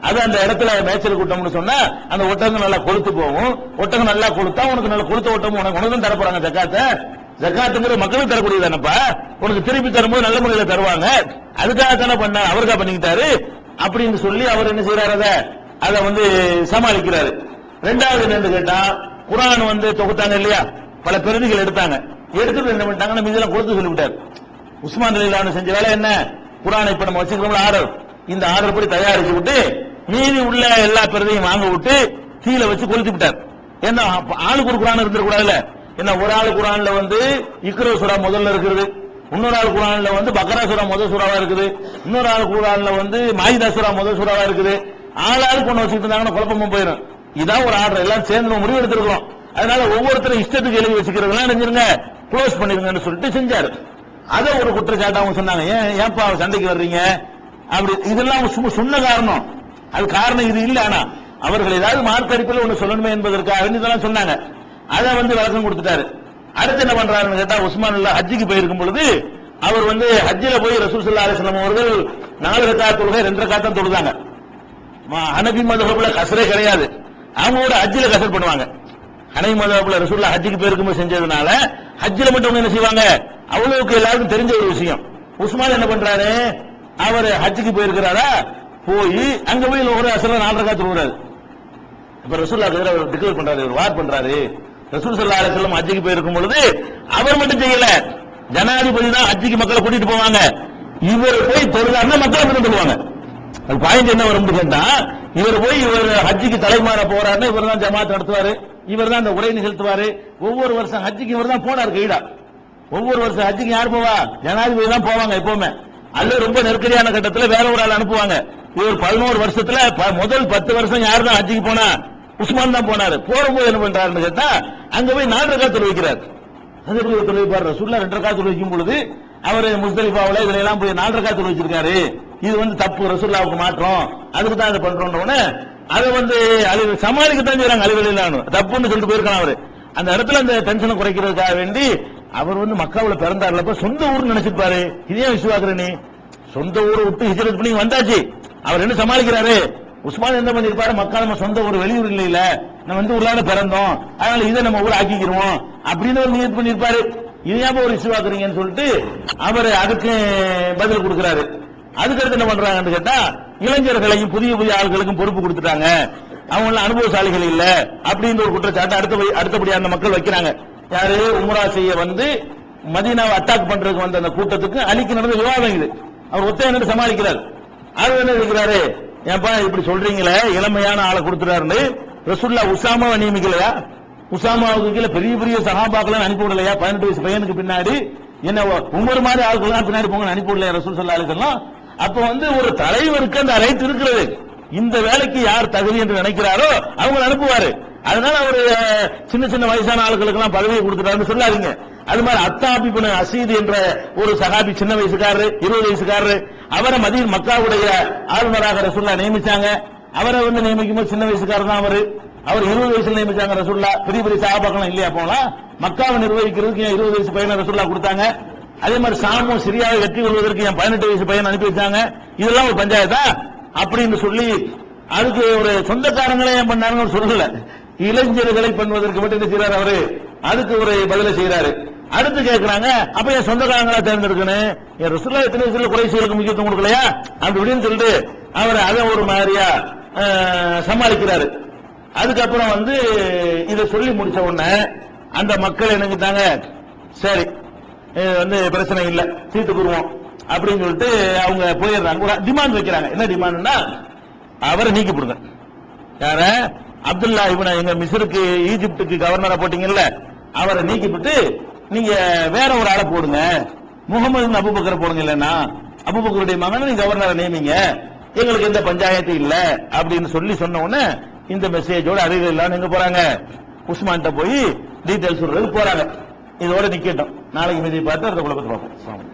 அது அந்த இடத்துல மேய்ச்சல் கூட்டம்னு சொன்னா அந்த ஒட்டகம் நல்லா கொளுத்து போகும், ஒட்டகம் நல்லா கொளுத்தா உனக்கு நல்ல கொளுத்த ஒட்டமும் உனக்கு தான் தரப்போறாங்க ஜக்காத்தை, ஜகாத்துங்கிற மக்களுக்கு தரக்கூடியதானப்பா, உனக்கு திருப்பி தரும்போது நல்ல முறையில் தருவாங்க, அதுக்காக தானே பண்ண, அவருக்கா பண்ணிக்கிட்டாரு அப்படின்னு சொல்லி அவர் என்ன செய்யறாரு, அதை வந்து சமாளிக்கிறாரு. ரெண்டாவது என்னன்னு கேட்டா, குர்ஆன் வந்து தொகுத்தாங்க இல்லையா, பல பிரதிகள் எடுத்தாங்க, எடுத்துட்டு என்ன பண்ணிட்டாங்க, நம்ம இதெல்லாம் கொடுத்து சொல்லிவிட்டார். உஸ்மான் ரலியல்லாஹு செஞ்ச வேலை என்ன, குர்ஆனை இப்ப நம்ம வச்சுக்கிறோம் ஆர்டர், இந்த ஆர்டர் படி தயாரிச்சு விட்டு மீதி உள்ள எல்லா பிரதியும் வாங்க விட்டு கீழே வச்சு கொளுத்தி விட்டார். என்ன ஆளுக்கு ஒரு குர்ஆன் இருந்துடக்கூடாதுல்ல, என்ன ஒரு ஆளு குர்ஆன்ல வந்து இக்ரா சூரா முதல்ல இருக்குது, இன்னொரு ஆள் குர்ஆன்ல வந்து பக்ரா சூரா முதல் சூறாவா இருக்குது, இன்னொரு ஆள் குர்ஆன்ல வந்து மாயிதா சூரா முதல் சூறாவா இருக்குது. ஆளாளுக்கு ஒண்ணு வச்சுட்டு இருந்தாங்கன்னா குழப்பமா போயிடும். இதான் ஒரு ஆர்டர், எல்லாம் சேர்ந்து முடிவு எடுத்திருக்கோம், அதனால ஒவ்வொருத்தரும் இஷ்டத்துக்கு எழுதி வச்சுக்கிறதெல்லாம் நினைஞ்சிருங்க, க்ளோஸ் பண்ணிருங்கன்னு சொல்லிட்டு செஞ்சாரு. அதை ஒரு குற்றச்சாட்டு அவங்க சொன்னாங்க, ஏன்பா சண்டைக்கு வர்றீங்க அப்படி, இதெல்லாம் சும்மா சொன்ன காரணம், அது காரணம் இது இல்ல, ஆனா அவர்கள் ஏதாவது மார்க் அடிப்பில் ஒண்ணு சொல்லணுமே என்பதற்காக இதெல்லாம் சொன்னாங்க. அதை வந்து விளக்கம் கொடுத்துட்டாரு. அடுத்து என்ன பண்றாருன்னு கேட்டா, உஸ்மான் ஹஜ்ஜிக்கு போயிருக்கும் பொழுது அவர் வந்து ஹஜ்ஜில போய் ரசூல் ஸல்லல்லாஹு அலைஹி வஸல்லம் அவர்கள் 4 ரக்காத் தொழுகை 2 ரக்காத் தான் தொழுதாங்க. ஹனபி மதுஹப்ல கஸ்ரே கிடையாது, அவங்க கூட ஹஜ்ஜில கஸ்ர் பண்ணுவாங்க. ஹனபி மதுஹப்ல ரசூலுல்லாஹ் ஹஜ்ஜிக்கு போயிருக்கும் செஞ்சதுனால ஹஜ்ஜில மட்டும் என்ன செய்வாங்க, அவ்வளவுக்கு எல்லாருக்கும் தெரிஞ்ச ஒரு விஷயம். உஸ்மான் என்ன பண்றாரு, அவர் ஹஜ்ஜிக்கு போயிருக்கிறாரா, போய் அங்க போய் ஒரு அசர 4 ரக்காத் தொழுகிறாரு. இப்ப ரசூலுல்லாஹ் அவர் டிக்ளேர் பண்றாரு, ஒரு வார் பண்றாரு, ரசூல் ஸல்லல்லாஹு அலைஹி வஸல்லம் ஹஜ்ஜிக்கு போயிருக்கும் பொழுது அவர் மட்டும் செய்யல, ஜனாதிபதி தான் ஹஜ்ஜிக்கு மக்களை கூட்டிட்டு போவாங்க, இவர் போய் தொழுதாருன்னா மக்கள் மட்டும் சொல்லுவாங்க. அது பாயிண்ட் என்ன வரும் கேட்டா, இவர் போய் இவர் ஹஜ்ஜிக்கு தலைமாற போறாருன்னா இவர் தான் ஜமாத் நடத்துவாரு, இவர் தான் அந்த உரை நிகழ்த்துவாரு. ஒவ்வொரு வருஷம் ஹஜ்ஜிக்கு இவர் தான் போனார் கைடா, ஒவ்வொரு வருஷம் ஹஜ்ஜிக்கு யார் போவா, ஜனாதிபதி தான் போவாங்க எப்பவுமே. அல்ல ரொம்ப நெருக்கடியான கட்டத்தில் வேற ஒரு ஆள் அனுப்புவாங்க. இவர் 11 வருஷத்துல முதல் 10 வருஷம் யார் தான் ஹஜ்ஜிக்கு போனா, உஸ்மான் தான் போனாரு. போகும்போது என்ன பண்றாருன்னு கேட்டா, அங்க போய் 4 ரக்காத் தொழு வைக்கிறார். அது எப்படி தொழு வைப்பார், ரசூலுல்லாஹ் 2 ரக்காத் தொழு வைக்கும் பொழுது அவர் முஸ்தலிஃபாவுல இதுல எல்லாம் போய் 4 ரக்காத் தொழு வச்சிருக்காரு, இது வந்து தப்பு, ரசூலுல்லாஹ்வுக்கு மாற்றம், அதுக்கு தான் இதை பண்றோம்னு அதை வந்து சமாளிக்கத்தான் செய்யறாங்க. அலிவலில்லான்னு தப்புன்னு சொல்லிட்டு போயிருக்கான் அவரு. அந்த இடத்துல அந்த டென்ஷனை குறைக்கிறதுக்காக வேண்டி அவர் வந்து மக்காவுல பிறந்தாருலப்ப சொந்த ஊர் நினைச்சிருப்பாரு. இதே விசுவாக்குற நீ சொந்த ஊரை விட்டு ஹிஜ்ரத் பண்ணி வந்தாச்சு, அவர் என்ன சமாளிக்கிறாரு, உஸ்மான் என்ன பண்ணிருப்பாரு, மக்கா நம்ம சொந்த ஊர் வெளியூர் இல்ல, நம்ம வந்து ஊர்ல பிறந்தோம், அதனால இதை நம்ம ஊர் ஆக்கிக்கிறோம் அப்படின்னு ஒரு நியத் பண்ணிருப்பாரு. இதையாம ஒரு விசுவாக்குறீங்கன்னு சொல்லிட்டு அவர் அதுக்கு பதில் கொடுக்கிறாரு. அதுக்கடுத்து என்ன பண்றாங்கன்னு கேட்டா, இளைஞர்களையும் புதிய புதிய ஆட்களுக்கும் பொறுப்பு கொடுத்துட்டாங்க, அவங்க அனுபவசாலிகள் இல்ல அப்படின்ற ஒரு குற்றச்சாட்டு அடுத்தபடியா அந்த மக்கள் வைக்கிறாங்க. யாரு, உம்ரா செய்ய வந்து மதீனாவை அட்டாக் பண்றதுக்கு வந்த அந்த கூட்டத்துக்கு அலிக்கு நடந்த விவாதம் இது. அவர் ஒத்தையன்னு சமாளிக்கிறார். அவர் என்ன இருக்கிறாரு, ஏன்பா இப்படி சொல்றீங்களே, இளமையான ஆளை கொடுத்துறாரு, ரசூலுல்லாஹ் உசாமாவை நியமிக்கலையா, உசாமாவுக்கு கீழே பெரிய பெரிய சஹாபாக்கள் அனுப்பி விடலையா, 18 வயசு பையனுக்கு பின்னாடி என்ன உமர் மாதிரி ஆட்கள் பின்னாடி போங்க அனுப்பி விடலையா ரசூல் ஸல்லல்லாஹு அலைஹி வஸல்லம். அப்ப வந்து ஒரு தலைவருக்கு அந்த ரைட் இருக்கிறது, இந்த வேலைக்கு யார் தகுதி என்று நினைக்கிறாரோ அவங்க அனுப்புவாரு. அதனால அவர் சின்ன சின்ன வயசான ஆளுகளுக்கு எல்லாம் பதவியை கொடுத்துட்டாருன்னு சொல்லாதீங்க. அது மாதிரி அத்தாபி இப்னு அசீத் என்ற ஒரு சஹாபி, சின்ன வயசுக்காரரு, 20 வயசுக்காரரு, அவரை மக்காவுடைய ஆளுநராக ரசூலுல்லாஹ் நியமிச்சாங்க. அவரை வந்து நியமிக்கும் போது சின்ன வயசுக்காரர் தான் அவர் 20 வயசுல நியமிச்சாங்க ரசூலுல்லாஹ். பெரிய பெரிய சஹாபாக்கள் இல்லையா போலாம், மக்காவை நிர்வகிக்கிறதுக்கு 20 வயசு பையனை ரசூலுல்லாஹ் கொடுத்தாங்க. அதே மாதிரி சாமும் சிரியாவை வெற்றி கொள்வதற்கு 18 வயசு பையன் அனுப்பி வச்சாங்க. இதெல்லாம் ஒரு பஞ்சாயத்தா அப்படின்னு சொல்லி அதுக்கு ஒரு சொந்தக்காரங்களே ஏன் பண்ணாருன்னு சொல்லல, இளைஞர்களை பண்ணுவதற்கு மட்டும் என்ன செய்யறாரு அவரு, அதுக்கு ஒரு பதில செய்யறாரு. அடுத்து கேட்கிறாங்க, அப்ப என் சொந்தக்காரங்களா தேர்ந்தெடுக்கணும், என் ரசூலுல்லாஹ் எத்தனை வயசுல குறைசிகளுக்கு முக்கியத்துவம் கொடுக்கலையா அப்படி இப்படின்னு சொல்லிட்டு அவர் அதை ஒரு மாதிரியா சமாளிக்கிறாரு. அதுக்கப்புறம் வந்து இதை சொல்லி முடிச்ச உடனே அந்த மக்கள் என்னங்கிட்டாங்க, சரி வந்து பிரச்சனை இல்ல தீர்த்துக்குருவோம் அப்படின்னு சொல்லிட்டு அவங்க போயிடுறாங்க. ஒரு டிமாண்ட் வைக்கிறாங்க. என்ன டிமாண்ட்னா, அவரை நீக்கி போடுங்க. யார, அப்துல்லா இப்னு எங்க மிஸ்ருக்கு ஈஜிப்டுக்கு கவர்னரா போட்டீங்கல்ல, அவரை நீக்கிவிட்டு நீங்க வேற ஒரு ஆளை போடுங்க, முகமது அபூபக்கரை போடுங்க, இல்லன்னா அபூபக்கருடைய மகனை நீங்க கவர்னரை நியமிங்க, எங்களுக்கு எந்த பஞ்சாயத்து இல்ல அப்படின்னு சொல்லி சொன்ன உடனே இந்த மெசேஜோட அறிவு இல்லாம எங்க போறாங்க, உஸ்மான்கிட்ட போய் டீடைல் சொல்றது போறாங்க. இதோட நிக்கட்டும், நாளைக்கு மீதி பார்த்து அடுத்த குழப்பத்தை பார்ப்போம்.